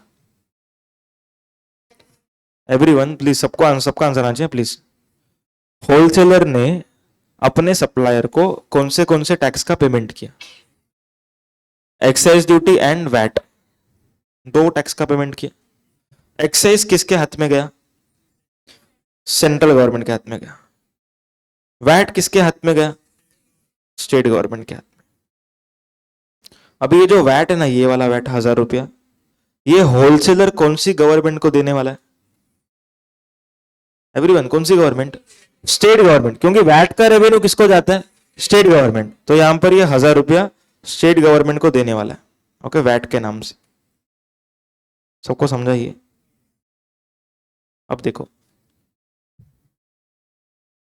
एवरीवन प्लीज, सबका आंसर आना चाहिए प्लीज। होलसेलर ने अपने सप्लायर को कौन से टैक्स का पेमेंट किया? एक्साइज ड्यूटी एंड वैट, दो टैक्स का पेमेंट किया। एक्साइज किसके हाथ में गया? सेंट्रल गवर्नमेंट के हाथ में गया। वैट किसके हाथ में गया? स्टेट गवर्नमेंट के हाथ में। अभी ये जो वैट है ना, ये वाला वैट 1,000 रुपया, ये होलसेलर कौन सी गवर्नमेंट को देने वाला है? एवरीवन, कौन सी गवर्नमेंट? स्टेट गवर्नमेंट, क्योंकि वैट का रेवेन्यू किसको जाता है? State government. तो यहां पर ये 1,000 रुपया स्टेट गवर्नमेंट को देने वाला है। ओके, वैट के नाम से। सबको समझाइए। अब देखो,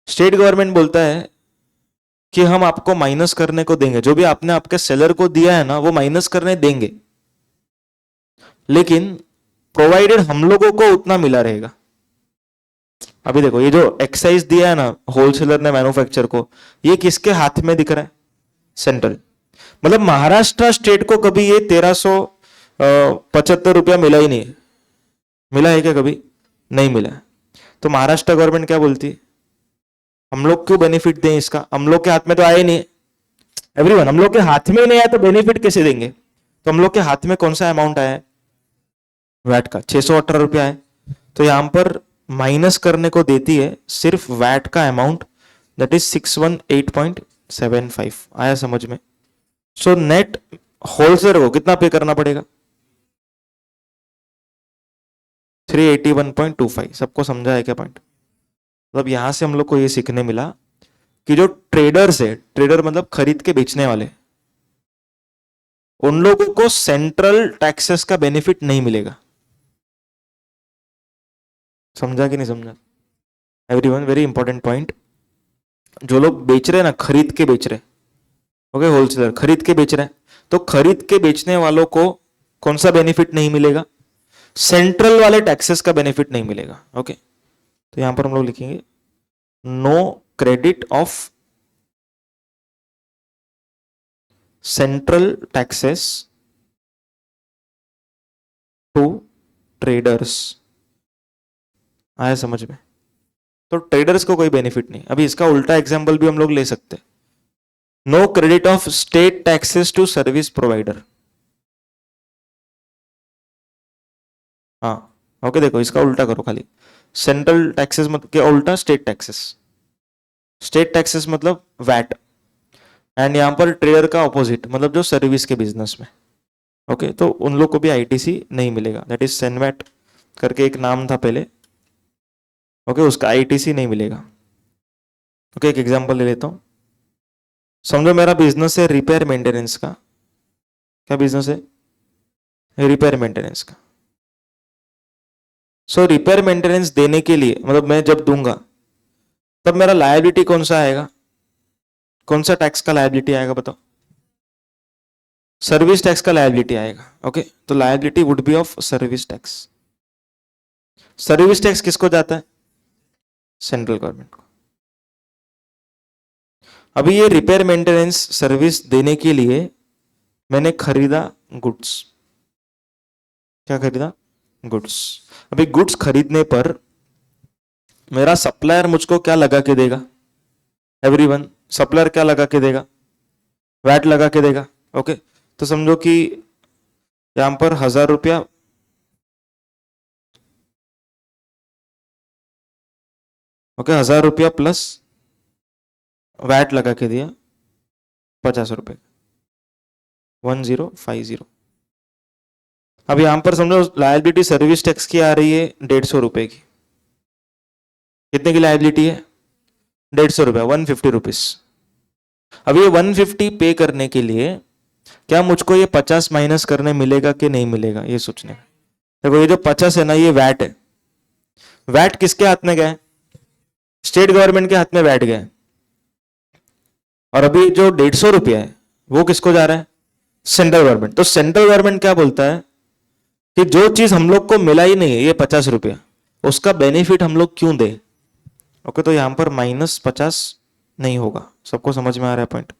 स्टेट गवर्नमेंट बोलता है कि हम आपको माइनस करने को देंगे, जो भी आपने आपके सेलर को दिया है ना, वो माइनस करने देंगे, लेकिन प्रोवाइडेड हम लोगों को उतना मिला रहेगा। अभी देखो, ये जो एक्साइज दिया है ना होलसेलर ने मैन्युफैक्चर को, ये किसके हाथ में दिख रहा है? सेंट्रल। मतलब महाराष्ट्र स्टेट को कभी ये 1,375 रुपया मिला ही नहीं। मिला है क्या कभी? नहीं मिला। तो महाराष्ट्र गवर्नमेंट क्या बोलती है, हम लोग क्यों बेनिफिट दें इसका, हम लोग के हाथ में तो आए नहीं। एवरीवन, हम लोग के हाथ में नहीं आया तो बेनिफिट कैसे देंगे? तो हम लोग के हाथ में कौन सा अमाउंट आया है? वैट का 618 रुपया है। तो यहां पर माइनस करने को देती है सिर्फ वैट का अमाउंट, दैट इज 618.75। आया समझ में? सो नेट होलसेलर को कितना पे करना पड़ेगा? 381.25। सबको समझा है क्या पॉइंट? मतलब यहां से हम लोग को ये सीखने मिला कि जो ट्रेडर्स है, ट्रेडर मतलब खरीद के बेचने वाले, उन लोगों को सेंट्रल टैक्सेस का बेनिफिट नहीं मिलेगा। समझा कि नहीं समझा? Everyone, very important point. जो लोग बेच रहे हैं ना, खरीद के बेच रहे, ओके, होलसेलर खरीद के बेच रहे हैं, तो खरीद के बेचने वालों को कौन सा बेनिफिट नहीं मिलेगा? सेंट्रल वाले टैक्सेस का बेनिफिट नहीं मिलेगा। ओके, तो यहां पर हम लोग लिखेंगे no credit of central taxes to traders. आया समझ में? तो ट्रेडर्स को कोई बेनिफिट नहीं। अभी इसका उल्टा एग्जांपल भी हम लोग ले सकते हैं, no credit of state taxes to service provider. हाँ ओके, देखो इसका उल्टा करो खाली, सेंट्रल टैक्सेस मतलब क्या उल्टा, स्टेट टैक्सेस। स्टेट टैक्सेस मतलब वैट, एंड यहां पर ट्रेडर का ऑपोजिट मतलब जो सर्विस के बिजनेस में। ओके तो उन लोग को भी आईटीसी नहीं मिलेगा, दैट इज सेनवैट करके एक नाम था पहले। ओके उसका आईटीसी नहीं मिलेगा। ओके एक एग्जांपल ले लेता हूं, समझो मेरा बिजनेस है रिपेयर मेंटेनेंस का। क्या बिजनेस है? रिपेयर मेंटेनेंस का। सो रिपेयर मेंटेनेंस देने के लिए मतलब मैं जब दूंगा तब मेरा लायबिलिटी कौन सा आएगा, कौन सा टैक्स का लायबिलिटी आएगा बताओ? सर्विस टैक्स का लायबिलिटी आएगा। ओके तो liability would be of service tax. Service tax किसको जाता है? सेंट्रल गवर्नमेंट को। अभी ये रिपेयर मेंटेनेंस सर्विस देने के लिए मैंने खरीदा गुड्स। क्या खरीदा? गुड्स। अभी गुड्स खरीदने पर मेरा सप्लायर मुझको क्या लगा के देगा? एवरीवन, सप्लायर क्या लगा के देगा? वैट लगा के देगा। ओके तो समझो कि यहां पर 1000 रुपया, ओके 1000 रुपया प्लस वैट लगा के दिया 50 रुपए, 1050। अब यहां पर समझो लायबिलिटी सर्विस टैक्स की आ रही है 150 रुपए की। कितने की लायबिलिटी है? 150 रुपया, 150 रुपीज। अब ये 150 पे करने के लिए क्या मुझको ये 50 माइनस करने मिलेगा कि नहीं मिलेगा, ये सोचने का। देखो ये जो 50 है ना, ये वैट है। वैट किसके हाथ में गए? स्टेट गवर्नमेंट के हाथ में वैट गए। और अभी जो 150 रुपया है वो किसको जा रहा है? Central government. तो सेंट्रल गवर्नमेंट क्या बोलता है कि जो चीज हम लोग को मिला ही नहीं है, ये 50 रुपया, उसका बेनिफिट हम लोग क्यों दे? ओके तो यहां पर -50 नहीं होगा। सबको समझ में आ रहा है पॉइंट?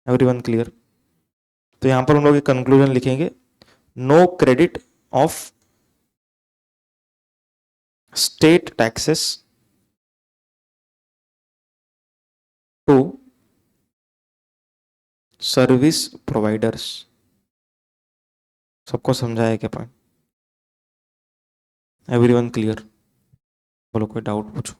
Everyone clear? तो यहां पर हम लोग एक कंक्लूजन लिखेंगे, no credit of state taxes to service providers. सबको समझाया क्या पॉइंट? Everyone clear? बोलो कोई डाउट पूछो।